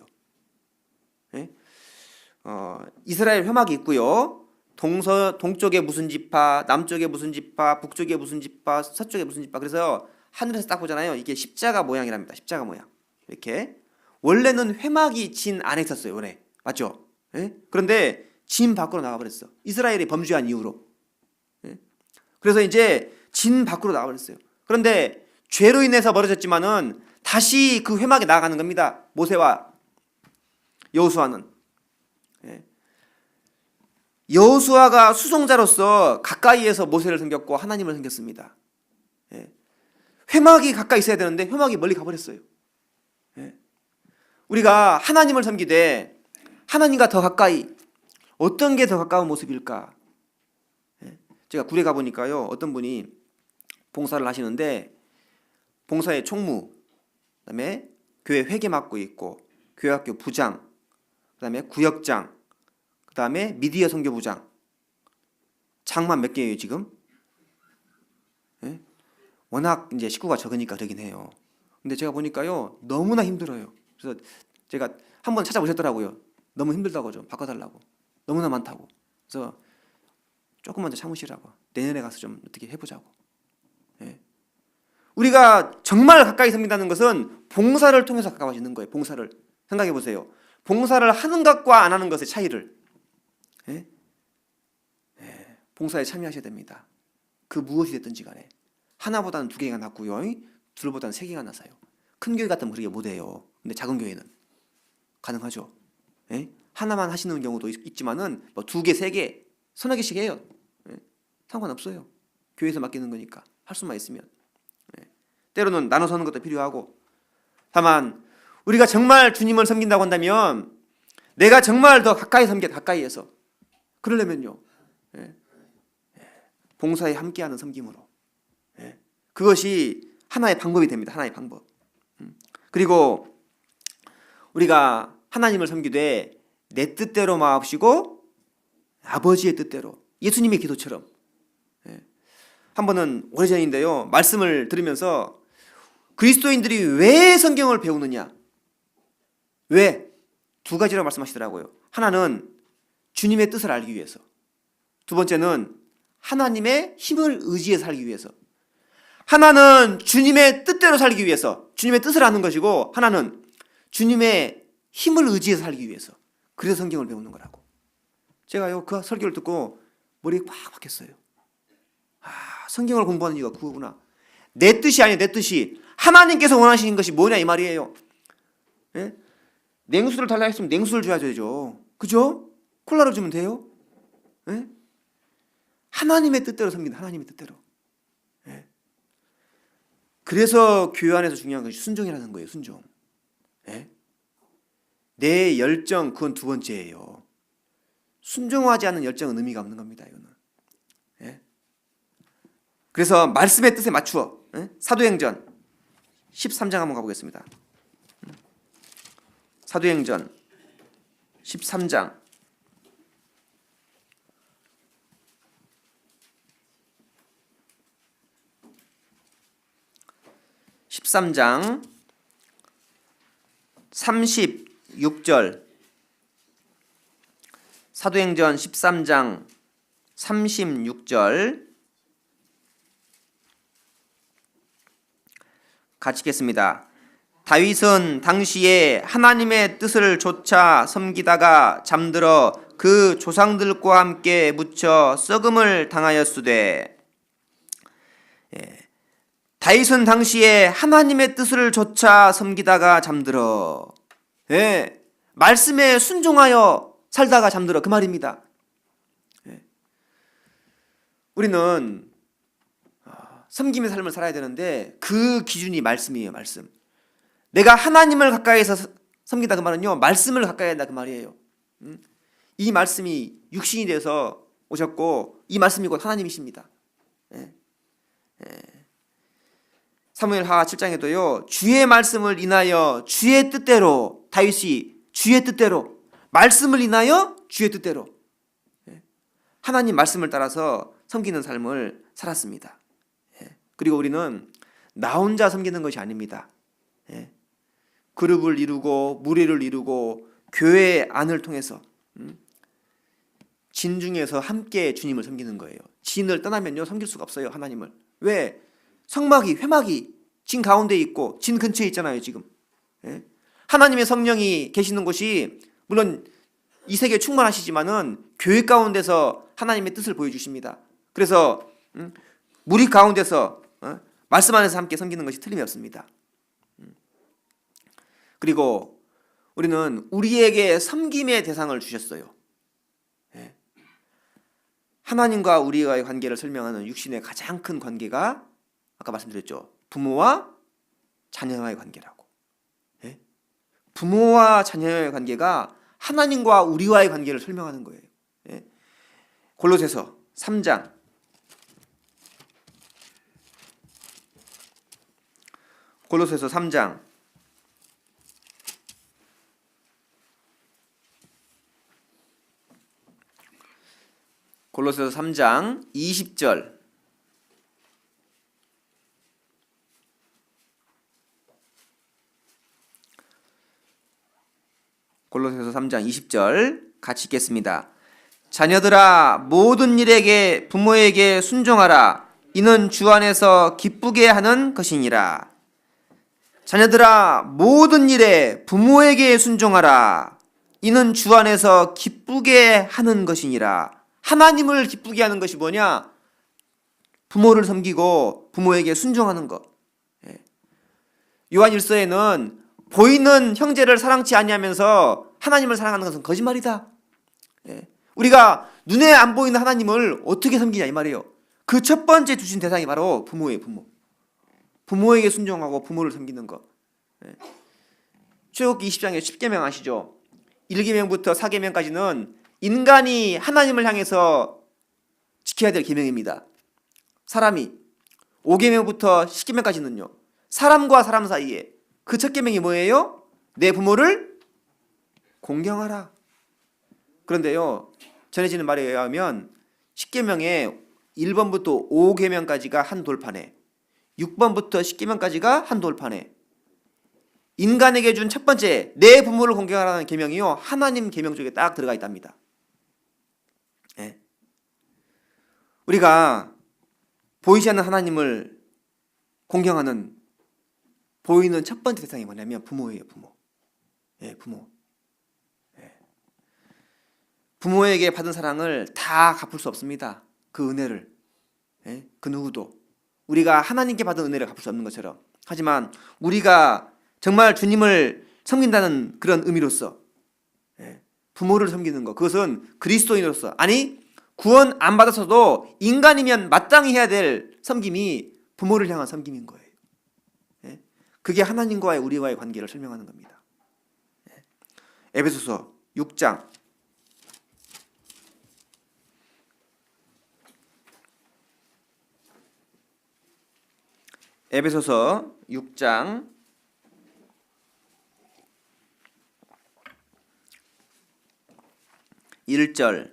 이스라엘 회막이 있고요. 동쪽에 무슨 지파, 남쪽에 무슨 지파, 북쪽에 무슨 지파, 서쪽에 무슨 지파. 그래서 하늘에서 딱 보잖아요. 이게 십자가 모양이랍니다. 십자가 모양. 이렇게. 원래는 회막이 진 안에 있었어요. 원래. 맞죠? 그런데 진 밖으로 나가버렸어. 이스라엘이 범죄한 이후로. 그래서 이제 진 밖으로 나가버렸어요. 그런데 죄로 인해서 멀어졌지만은 다시 그 회막에 나가는 겁니다. 모세와 여호수아는. 여호수아가 수송자로서 가까이에서 모세를 섬겼고 하나님을 섬겼습니다. 회막이 가까이 있어야 되는데 회막이 멀리 가버렸어요. 우리가 하나님을 섬기되 하나님과 더 가까이, 어떤 게 더 가까운 모습일까? 제가 굴에 가보니까요, 어떤 분이 봉사를 하시는데 봉사의 총무, 그다음에 교회 회계 맡고 있고 교회학교 부장, 그다음에 구역장, 그다음에 미디어 선교부장, 장만 몇 개예요 지금? 워낙 이제 식구가 적으니까 그러긴 해요. 근데 제가 보니까요 너무나 힘들어요. 그래서 제가 한번 찾아보셨더라고요. 너무 힘들다고 좀 바꿔달라고. 너무나 많다고. 그래서 조금만 더 참으시라고. 내년에 가서 좀 어떻게 해보자고. 우리가 정말 가까이 섬긴다는 것은 봉사를 통해서 가까워지는 거예요. 봉사를. 생각해 보세요. 봉사를 하는 것과 안 하는 것의 차이를. 봉사에 참여하셔야 됩니다. 그 무엇이 됐든지 간에. 하나보다는 두 개가 낫고요. 둘보다는 세 개가 나서요. 큰 교회 같으면 그렇게 못해요. 근데 작은 교회는 가능하죠. 하나만 하시는 경우도 있지만은 뭐 두 개, 세 개, 서너 개씩 해요. 상관없어요. 교회에서 맡기는 거니까 할 수만 있으면. 때로는 나눠서 하는 것도 필요하고. 다만 우리가 정말 주님을 섬긴다고 한다면 내가 정말 더 가까이 섬겨, 가까이에서. 그러려면요, 봉사에 함께하는 섬김으로. 그것이 하나의 방법이 됩니다. 하나의 방법. 그리고 우리가 하나님을 섬기되 내 뜻대로 마옵시고 아버지의 뜻대로, 예수님의 기도처럼. 한 번은 오래전인데요, 말씀을 들으면서 그리스도인들이 왜 성경을 배우느냐, 왜? 두 가지로 말씀하시더라고요. 하나는 주님의 뜻을 알기 위해서, 두 번째는 하나님의 힘을 의지해서 살기 위해서. 하나는 주님의 뜻대로 살기 위해서, 주님의 뜻을 아는 것이고, 하나는 주님의 힘을 의지해서 살기 위해서. 그래서 성경을 배우는 거라고. 제가요 그 설교를 듣고 머리에 꽉 박혔어요. 성경을 공부하는 이유가 그거구나. 내 뜻이 아니에요. 내 뜻이. 하나님께서 원하시는 것이 뭐냐 이 말이에요. 예? 냉수를 달라 했으면 냉수를 줘야 되죠. 그죠? 콜라를 주면 돼요? 예? 하나님의 뜻대로 섬긴다. 하나님의 뜻대로. 예? 그래서 교회 안에서 중요한 것이 순종이라는 거예요. 순종. 예? 내 열정 그건 두 번째예요. 순종하지 않는 열정은 의미가 없는 겁니다. 이거는. 예? 그래서 말씀의 뜻에 맞추어. 예? 사도행전 13장 한번 가보겠습니다. 사도행전 13장 13장 36절 사도행전 13장 36절 같이 읽겠습니다. 다윗은 당시에 하나님의 뜻을 좇아 섬기다가 잠들어 그 조상들과 함께 묻혀 썩음을 당하였으되 다윗은 당시에 하나님의 뜻을 좇아 섬기다가 잠들어 말씀에 순종하여 살다가 잠들어 그 말입니다. 우리는 섬김의 삶을 살아야 되는데 그 기준이 말씀이에요. 말씀. 내가 하나님을 가까이에서 섬긴다 그 말은요 말씀을 가까이 한다 그 말이에요. 이 말씀이 육신이 돼서 오셨고 이 말씀이 곧 하나님이십니다. 사무엘하 7장에도요 주의 말씀을 인하여 주의 뜻대로 다윗이 주의 뜻대로 말씀을 인하여 주의 뜻대로 하나님 말씀을 따라서 섬기는 삶을 살았습니다. 그리고 우리는 나 혼자 섬기는 것이 아닙니다. 그룹을 이루고 무리를 이루고 교회 안을 통해서 진중에서 함께 주님을 섬기는 거예요. 진을 떠나면요 섬길 수가 없어요. 하나님을. 왜? 성막이 회막이 진 가운데 있고 진 근처에 있잖아요. 지금 하나님의 성령이 계시는 곳이 물론 이 세계에 충만하시지만은 교회 가운데서 하나님의 뜻을 보여주십니다. 그래서 무리 가운데서 말씀 안에서 함께 섬기는 것이 틀림이 없습니다. 그리고 우리는 우리에게 섬김의 대상을 주셨어요. 하나님과 우리와의 관계를 설명하는 육신의 가장 큰 관계가 아까 말씀드렸죠. 부모와 자녀와의 관계라고. 부모와 자녀의 관계가 하나님과 우리와의 관계를 설명하는 거예요. 골로새서 3장 골로새서 3장 20절 골로새서 3장 20절 같이 읽겠습니다. 자녀들아 모든 일에게 부모에게 순종하라. 이는 주 안에서 기쁘게 하는 것이니라. 자녀들아 모든 일에 부모에게 순종하라. 이는 주 안에서 기쁘게 하는 것이니라. 하나님을 기쁘게 하는 것이 뭐냐? 부모를 섬기고 부모에게 순종하는 것. 요한 1서에는 보이는 형제를 사랑치 아니하면서 하나님을 사랑하는 것은 거짓말이다. 우리가 눈에 안 보이는 하나님을 어떻게 섬기냐 이 말이에요. 그 첫 번째 주신 대상이 바로 부모예요. 부모에게 순종하고 부모를 섬기는 것. 출애굽기 20장에 10계명 아시죠? 1계명부터 4계명까지는 인간이 하나님을 향해서 지켜야 될 계명입니다. 사람이 5계명부터 10계명까지는요. 사람과 사람 사이에 그 첫 계명이 뭐예요? 내 부모를 공경하라. 그런데요. 전해지는 말에 의하면 10계명에 1번부터 5계명까지가 한 돌판에 6번부터 10계명까지가 한 돌판에 인간에게 준 첫 번째 내 부모를 공경하라는 계명이요. 하나님 계명 쪽에 딱 들어가 있답니다. 우리가 보이지 않는 하나님을 공경하는 보이는 첫 번째 대상이 뭐냐면 부모예요. 부모. 부모. 부모에게 받은 사랑을 다 갚을 수 없습니다. 그 은혜를. 예? 그 누구도. 우리가 하나님께 받은 은혜를 갚을 수 없는 것처럼. 하지만 우리가 정말 주님을 섬긴다는 그런 의미로서 부모를 섬기는 것, 그것은 그리스도인으로서, 아니 구원 안 받았어도 인간이면 마땅히 해야 될 섬김이 부모를 향한 섬김인 거예요. 그게 하나님과의 우리와의 관계를 설명하는 겁니다. 에베소서 6장 에베소서 6장 1절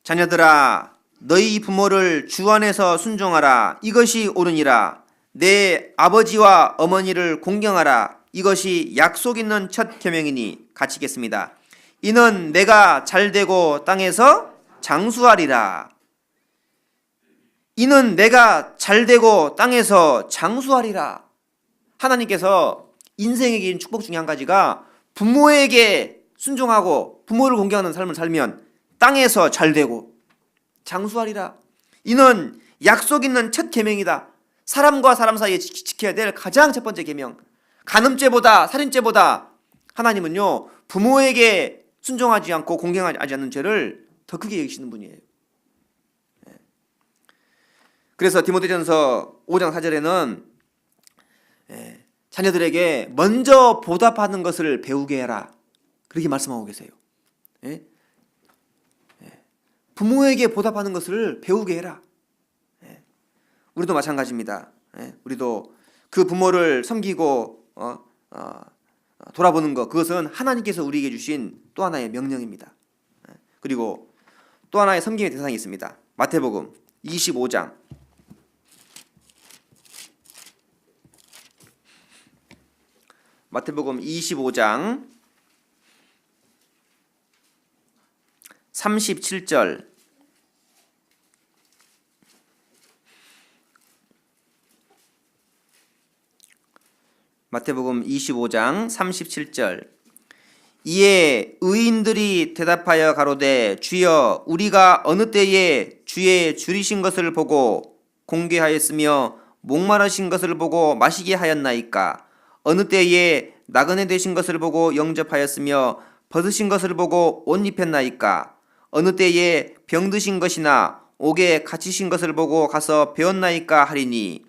자녀들아 너희 부모를 주 안에서 순종하라 이것이 옳으니라 내 아버지와 어머니를 공경하라 이것이 약속 있는 첫 계명이니 같이 읽겠습니다. 이는 내가 잘되고 땅에서 장수하리라. 이는 내가 잘되고 땅에서 장수하리라. 하나님께서 인생에 긴 축복 중에 한 가지가 부모에게 순종하고 부모를 공경하는 삶을 살면 땅에서 잘되고 장수하리라. 이는 약속 있는 첫 계명이다. 사람과 사람 사이에 지켜야 될 가장 첫 번째 계명. 간음죄보다 살인죄보다 하나님은요 부모에게 순종하지 않고 공경하지 않는 죄를 더 크게 여기시는 분이에요. 그래서 디모데전서 5장 4절에는 자녀들에게 먼저 보답하는 것을 배우게 해라 그렇게 말씀하고 계세요. 부모에게 보답하는 것을 배우게 해라. 우리도 마찬가지입니다. 우리도 그 부모를 섬기고 돌아보는 것, 그것은 하나님께서 우리에게 주신 또 하나의 명령입니다. 그리고 또 하나의 섬김의 대상이 있습니다. 마태복음 25장 마태복음 25장 37절 마태복음 25장 37절 이에 의인들이 대답하여 가로되 주여 우리가 어느 때에 주의 줄이신 것을 보고 공개하였으며 목마르신 것을 보고 마시게 하였나이까 어느 때에 나그네 되신 것을 보고 영접하였으며 벗으신 것을 보고 옷 입혔나이까 어느 때에 병드신 것이나 옥에 갇히신 것을 보고 가서 배웠나이까 하리니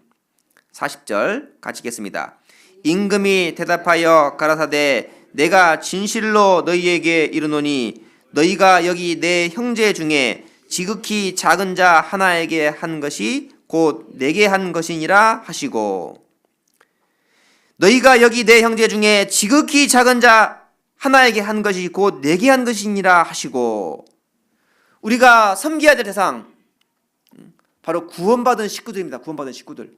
40절 같이 읽겠습니다. 임금이 대답하여 가라사대 내가 진실로 너희에게 이르노니 너희가 여기 내 형제 중에 지극히 작은 자 하나에게 한 것이 곧 내게 한 것이니라 하시고 너희가 여기 내 형제 중에 지극히 작은 자 하나에게 한 것이 곧 내게 한 것이니라 하시고 우리가 섬겨야 될 대상 바로 구원받은 식구들입니다. 구원받은 식구들.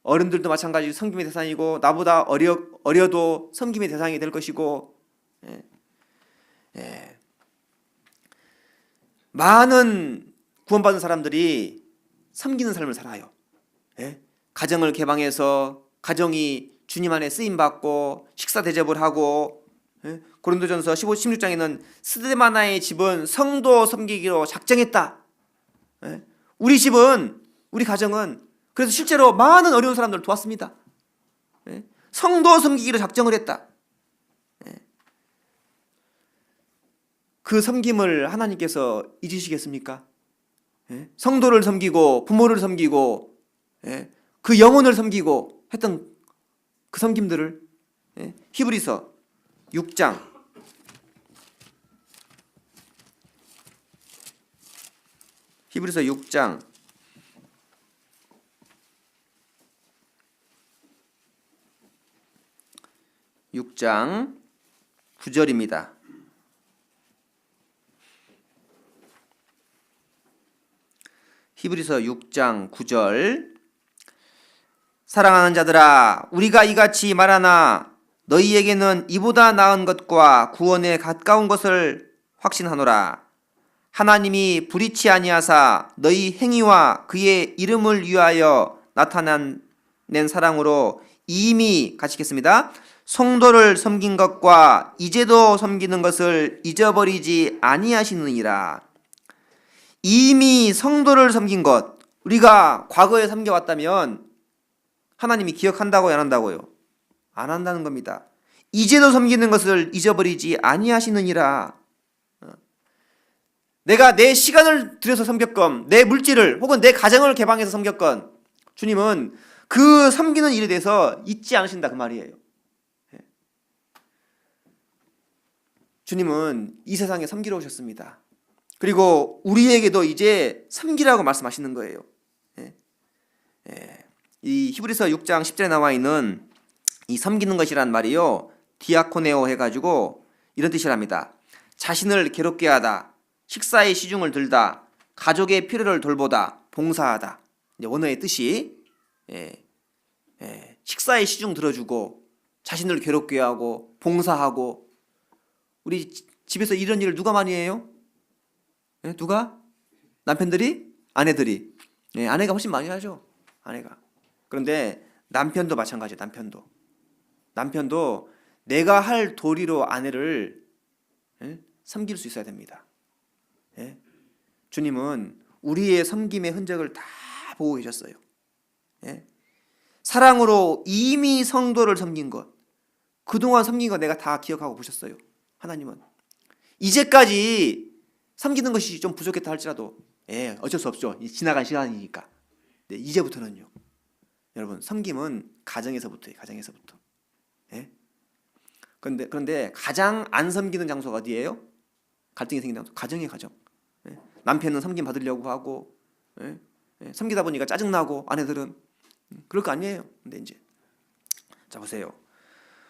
어른들도 마찬가지 섬김의 대상이고 나보다 어려도 섬김의 대상이 될 것이고 많은 구원받은 사람들이 섬기는 삶을 살아요. 가정을 개방해서 가정이 주님 안에 쓰임받고 식사 대접을 하고 고린도전서 16장에는 스데마나의 집은 성도 섬기기로 작정했다. 우리 집은 우리 가정은 그래서 실제로 많은 어려운 사람들을 도왔습니다. 성도 섬기기로 작정을 했다. 그 섬김을 하나님께서 잊으시겠습니까? 성도를 섬기고 부모를 섬기고 그 영혼을 섬기고 했던 그 섬김들을 히브리서 6장 히브리서 6장 9절입니다. 히브리서 6장 9절 사랑하는 자들아 우리가 이같이 말하나 너희에게는 이보다 나은 것과 구원에 가까운 것을 확신하노라. 하나님이 불의치 아니하사 너희 행위와 그의 이름을 위하여 나타낸 사랑으로 이미 같이 읽겠습니다. 성도를 섬긴 것과 이제도 섬기는 것을 잊어버리지 아니하시느니라. 이미 성도를 섬긴 것, 우리가 과거에 섬겨왔다면 하나님이 기억한다고요, 안 한다고요? 안 한다는 겁니다. 이제도 섬기는 것을 잊어버리지 아니하시느니라. 내가 내 시간을 들여서 섬겼건, 내 물질을 혹은 내 가정을 개방해서 섬겼건, 주님은 그 섬기는 일에 대해서 잊지 않으신다 그 말이에요. 주님은 이 세상에 섬기러 오셨습니다. 그리고 우리에게도 이제 섬기라고 말씀하시는 거예요. 이 히브리서 6장 10절에 나와 있는 이 섬기는 것이란 말이요, 디아코네오 해가지고 이런 뜻이랍니다. 자신을 괴롭게 하다, 식사의 시중을 들다, 가족의 필요를 돌보다, 봉사하다. 이제 원어의 뜻이 식사의 시중 들어주고, 자신을 괴롭게 하고, 봉사하고. 우리 집에서 이런 일을 누가 많이 해요? 누가? 남편들이? 아내들이? 아내가 훨씬 많이 하죠. 아내가. 그런데 남편도 마찬가지예요. 남편도 내가 할 도리로 아내를 섬길 수 있어야 됩니다. 주님은 우리의 섬김의 흔적을 다 보고 계셨어요. 사랑으로 이미 성도를 섬긴 것, 그동안 섬긴 거 내가 다 기억하고 보셨어요. 하나님은 이제까지 섬기는 것이 좀 부족했다 할지라도 어쩔 수 없죠. 지나간 시간이니까. 네, 이제부터는요. 여러분, 섬김은 가정에서부터예요. 가정에서부터. 그런데 가장 안 섬기는 장소가 어디예요? 갈등이 생기는 장소. 가정이에요. 가정. 남편은 섬김 받으려고 하고, 섬기다 보니까 짜증나고, 아내들은 그럴 거 아니에요. 근데 이제 자 보세요.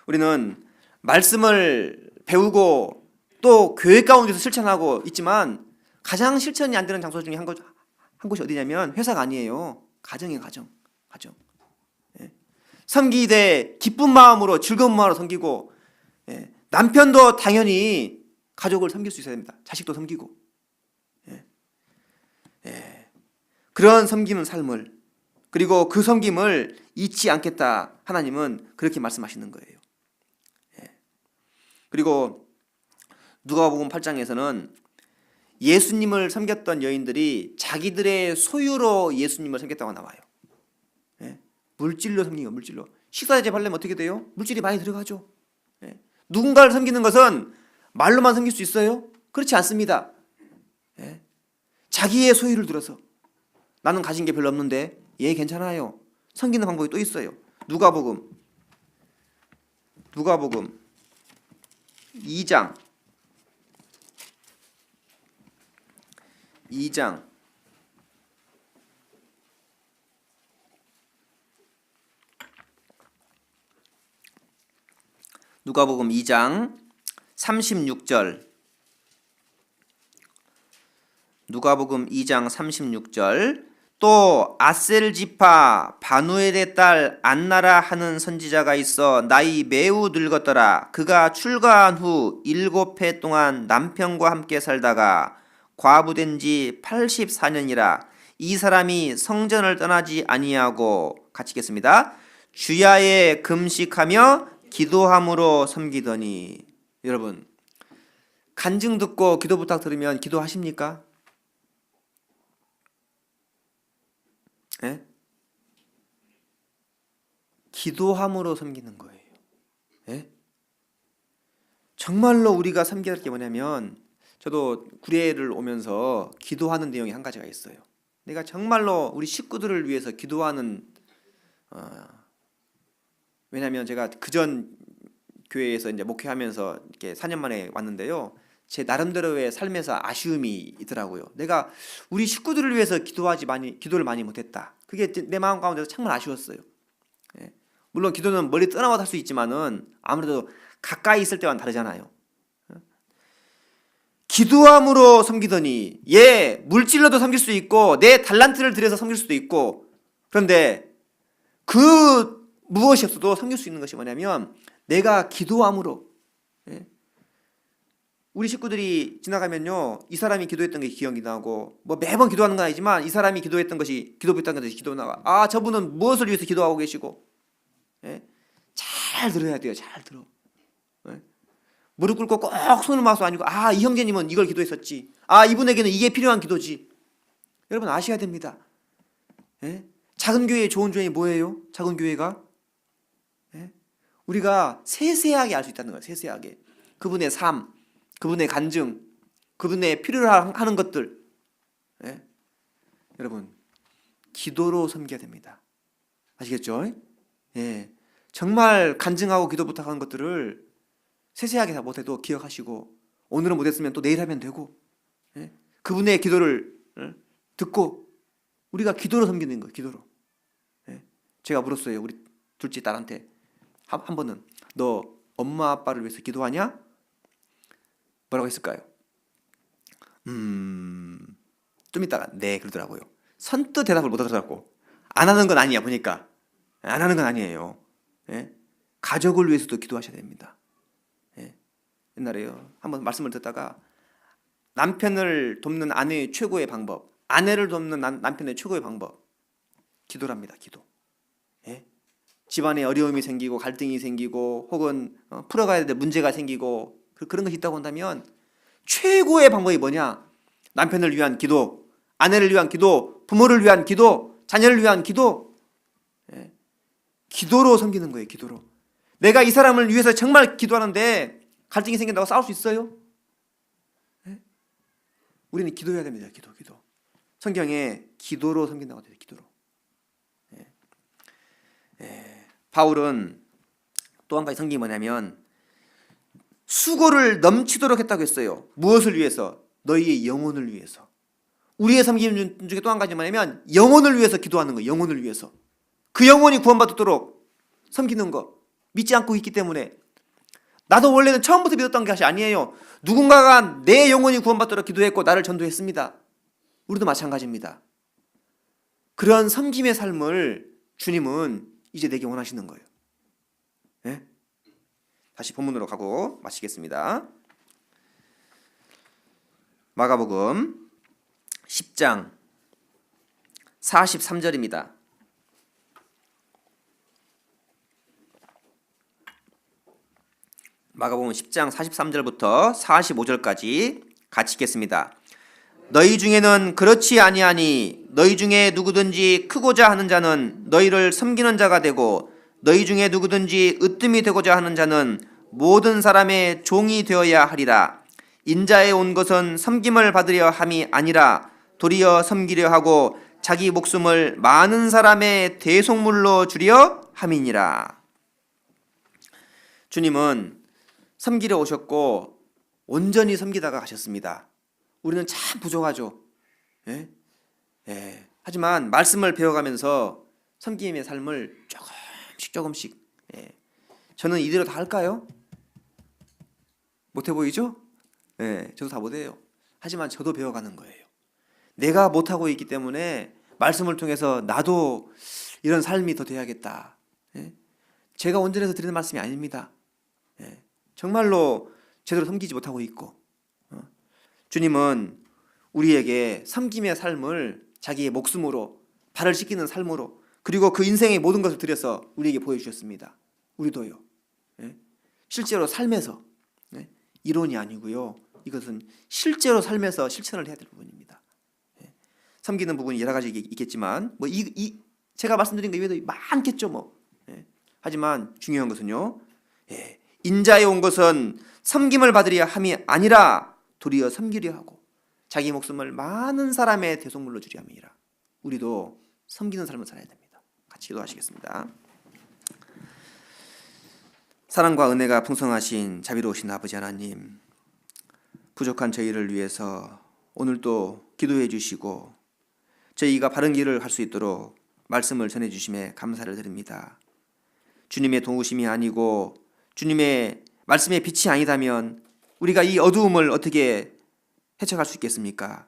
우리는 말씀을 배우고 또 교회 가운데서 실천하고 있지만 가장 실천이 안 되는 장소 중에 한 곳이 어디냐면 회사가 아니에요. 가정이에요. 가정. 섬기되 기쁜 마음으로, 즐거운 마음으로 섬기고, 남편도 당연히 가족을 섬길 수 있어야 됩니다. 자식도 섬기고. 그런 섬기는 삶을, 그리고 그 섬김을 잊지 않겠다, 하나님은 그렇게 말씀하시는 거예요. 그리고 누가복음 8장에서는 예수님을 섬겼던 여인들이 자기들의 소유로 예수님을 섬겼다고 나와요. 물질로 섬긴 거, 물질로. 식사 대접하려면 어떻게 돼요? 물질이 많이 들어가죠. 누군가를 섬기는 것은 말로만 섬길 수 있어요? 그렇지 않습니다. 자기의 소유를 들어서, 나는 가진 게 별로 없는데 괜찮아요. 섬기는 방법이 또 있어요. 누가복음 2장 누가복음 2장 36절. 누가복음 2장 36절. 또 아셀 지파 바누엘의 딸 안나라 하는 선지자가 있어 나이 매우 늙었더라. 그가 출가한 후 7해 동안 남편과 함께 살다가 과부된 지 84년이라. 이 사람이 성전을 떠나지 아니하고, 같이 읽겠습니다. 주야에 금식하며 기도함으로 섬기더니. 여러분, 간증 듣고 기도 부탁 들으면 기도하십니까? 기도함으로 섬기는 거예요. 정말로 우리가 섬겨야 할 게 뭐냐면, 저도 구례를 오면서 기도하는 내용이 한 가지가 있어요. 내가 정말로 우리 식구들을 위해서 기도하는, 왜냐하면 제가 그전 교회에서 이제 목회하면서 이렇게 4년 만에 왔는데요. 제 나름대로의 삶에서 아쉬움이 있더라고요. 내가 우리 식구들을 위해서 기도를 많이 못했다. 그게 내 마음 가운데서 정말 아쉬웠어요. 물론 기도는 멀리 떠나와서 할 수 있지만은 아무래도 가까이 있을 때와는 다르잖아요. 기도함으로 섬기더니, 물질로도 섬길 수 있고 내 달란트를 들여서 섬길 수도 있고, 그런데 그 무엇이 없어도 섬길 수 있는 것이 뭐냐면 내가 기도함으로. 우리 식구들이 지나가면요, 이 사람이 기도했던 게 기억이 나고, 뭐 매번 기도하는 건 아니지만 이 사람이 기도했던 것이, 기도했던 것이 기도 나와. 아, 저분은 무엇을 위해서 기도하고 계시고, 잘 잘 들어야 돼요. 잘 들어. 예? 무릎 꿇고 꼭 손을 모아서 아니고 이 형제님은 이걸 기도했었지. 이분에게는 이게 필요한 기도지. 여러분 아셔야 됩니다. 예? 작은 교회의 좋은 점이 뭐예요? 작은 교회가 우리가 세세하게 알 수 있다는 거예요. 세세하게. 그분의 삶, 그분의 간증, 그분의 필요로 하는 것들. 여러분 기도로 섬겨야 됩니다. 아시겠죠? 정말 간증하고 기도 부탁하는 것들을 세세하게 다 못해도 기억하시고 오늘은 못했으면 또 내일 하면 되고 그분의 기도를 듣고 우리가 기도로 섬기는 거예요. 기도로. 제가 물었어요. 우리 둘째 딸한테 한 번은 너 엄마 아빠를 위해서 기도하냐? 뭐라고 했을까요? 좀 있다가 네 그러더라고요. 선뜻 대답을 못 하더라고. 안 하는 건 아니야 보니까. 안 하는 건 아니에요. 가족을 위해서도 기도하셔야 됩니다. 옛날에요. 한번 말씀을 듣다가 남편을 돕는 아내의 최고의 방법, 아내를 돕는 남편의 최고의 방법 기도랍니다. 기도. 집안에 어려움이 생기고 갈등이 생기고 혹은 풀어가야 될 문제가 생기고 그런 것이 있다고 한다면 최고의 방법이 뭐냐? 남편을 위한 기도, 아내를 위한 기도, 부모를 위한 기도, 자녀를 위한 기도. 기도로 섬기는 거예요. 기도로. 내가 이 사람을 위해서 정말 기도하는데 갈등이 생긴다고 싸울 수 있어요? 우리는 기도해야 됩니다. 기도. 성경에 기도로 섬긴다고 돼요. 기도로. 바울은 또 한 가지 성경이 뭐냐면 수고를 넘치도록 했다고 했어요. 무엇을 위해서? 너희의 영혼을 위해서. 우리의 섬김 중에 또 한 가지 뭐냐면 영혼을 위해서 기도하는 거예요. 영혼을 위해서. 그 영혼이 구원받도록 섬기는 거. 믿지 않고 있기 때문에. 나도 원래는 처음부터 믿었던 것이 아니에요. 누군가가 내 영혼이 구원받도록 기도했고 나를 전도했습니다. 우리도 마찬가지입니다. 그런 섬김의 삶을 주님은 이제 내게 원하시는 거예요. 다시 본문으로 가고 마치겠습니다. 마가복음 10장 43절입니다. 마가복음 10장 43절부터 45절까지 같이 읽겠습니다. 너희 중에는 그렇지 아니하니 너희 중에 누구든지 크고자 하는 자는 너희를 섬기는 자가 되고 너희 중에 누구든지 으뜸이 되고자 하는 자는 모든 사람의 종이 되어야 하리라. 인자에 온 것은 섬김을 받으려 함이 아니라 도리어 섬기려 하고 자기 목숨을 많은 사람의 대속물로 주려 함이니라. 주님은 섬기려 오셨고 온전히 섬기다가 가셨습니다. 우리는 참 부족하죠. 하지만 말씀을 배워가면서 섬김의 삶을 조금씩 저는 이대로 다 할까요? 못해 보이죠? 저도 다 못해요. 하지만 저도 배워가는 거예요. 내가 못하고 있기 때문에 말씀을 통해서 나도 이런 삶이 더 돼야겠다. 제가 온전해서 드리는 말씀이 아닙니다. 정말로 제대로 섬기지 못하고 있고 주님은 우리에게 섬김의 삶을 자기의 목숨으로 발을 씻기는 삶으로 그리고 그 인생의 모든 것을 들여서 우리에게 보여주셨습니다. 우리도요. 실제로 삶에서 이론이 아니고요. 이것은 실제로 삶에서 실천을 해야 될 부분입니다. 섬기는 부분이 여러 가지 있겠지만 제가 말씀드린 것 이외에도 많겠죠. 하지만 중요한 것은요. 인자에 온 것은 섬김을 받으려 함이 아니라 도리어 섬기려 하고 자기 목숨을 많은 사람의 대속물로 주려 함이라. 우리도 섬기는 삶을 살아야 됩니다. 같이 기도하시겠습니다. 사랑과 은혜가 풍성하신 자비로우신 아버지 하나님, 부족한 저희를 위해서 오늘도 기도해 주시고 저희가 바른 길을 갈 수 있도록 말씀을 전해 주심에 감사를 드립니다. 주님의 도우심이 아니고 주님의 말씀의 빛이 아니다면 우리가 이 어두움을 어떻게 헤쳐갈 수 있겠습니까?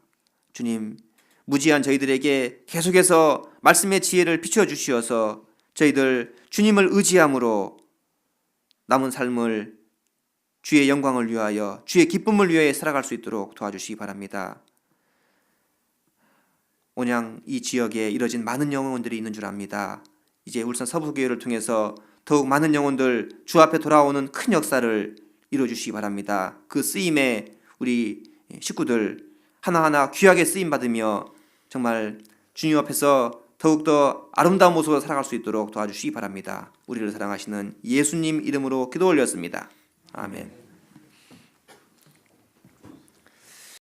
주님, 무지한 저희들에게 계속해서 말씀의 지혜를 비추어 주시어서 저희들 주님을 의지함으로 남은 삶을 주의 영광을 위하여 주의 기쁨을 위하여 살아갈 수 있도록 도와주시기 바랍니다. 온양 이 지역에 이뤄진 많은 영혼들이 있는 줄 압니다. 이제 울산 서부교회를 통해서 더욱 많은 영혼들 주 앞에 돌아오는 큰 역사를 이루어주시기 바랍니다. 그 쓰임에 우리 식구들 하나하나 귀하게 쓰임받으며 정말 주님 앞에서 더욱더 아름다운 모습으로 살아갈 수 있도록 도와주시기 바랍니다. 우리를 사랑하시는 예수님 이름으로 기도 올렸습니다. 아멘.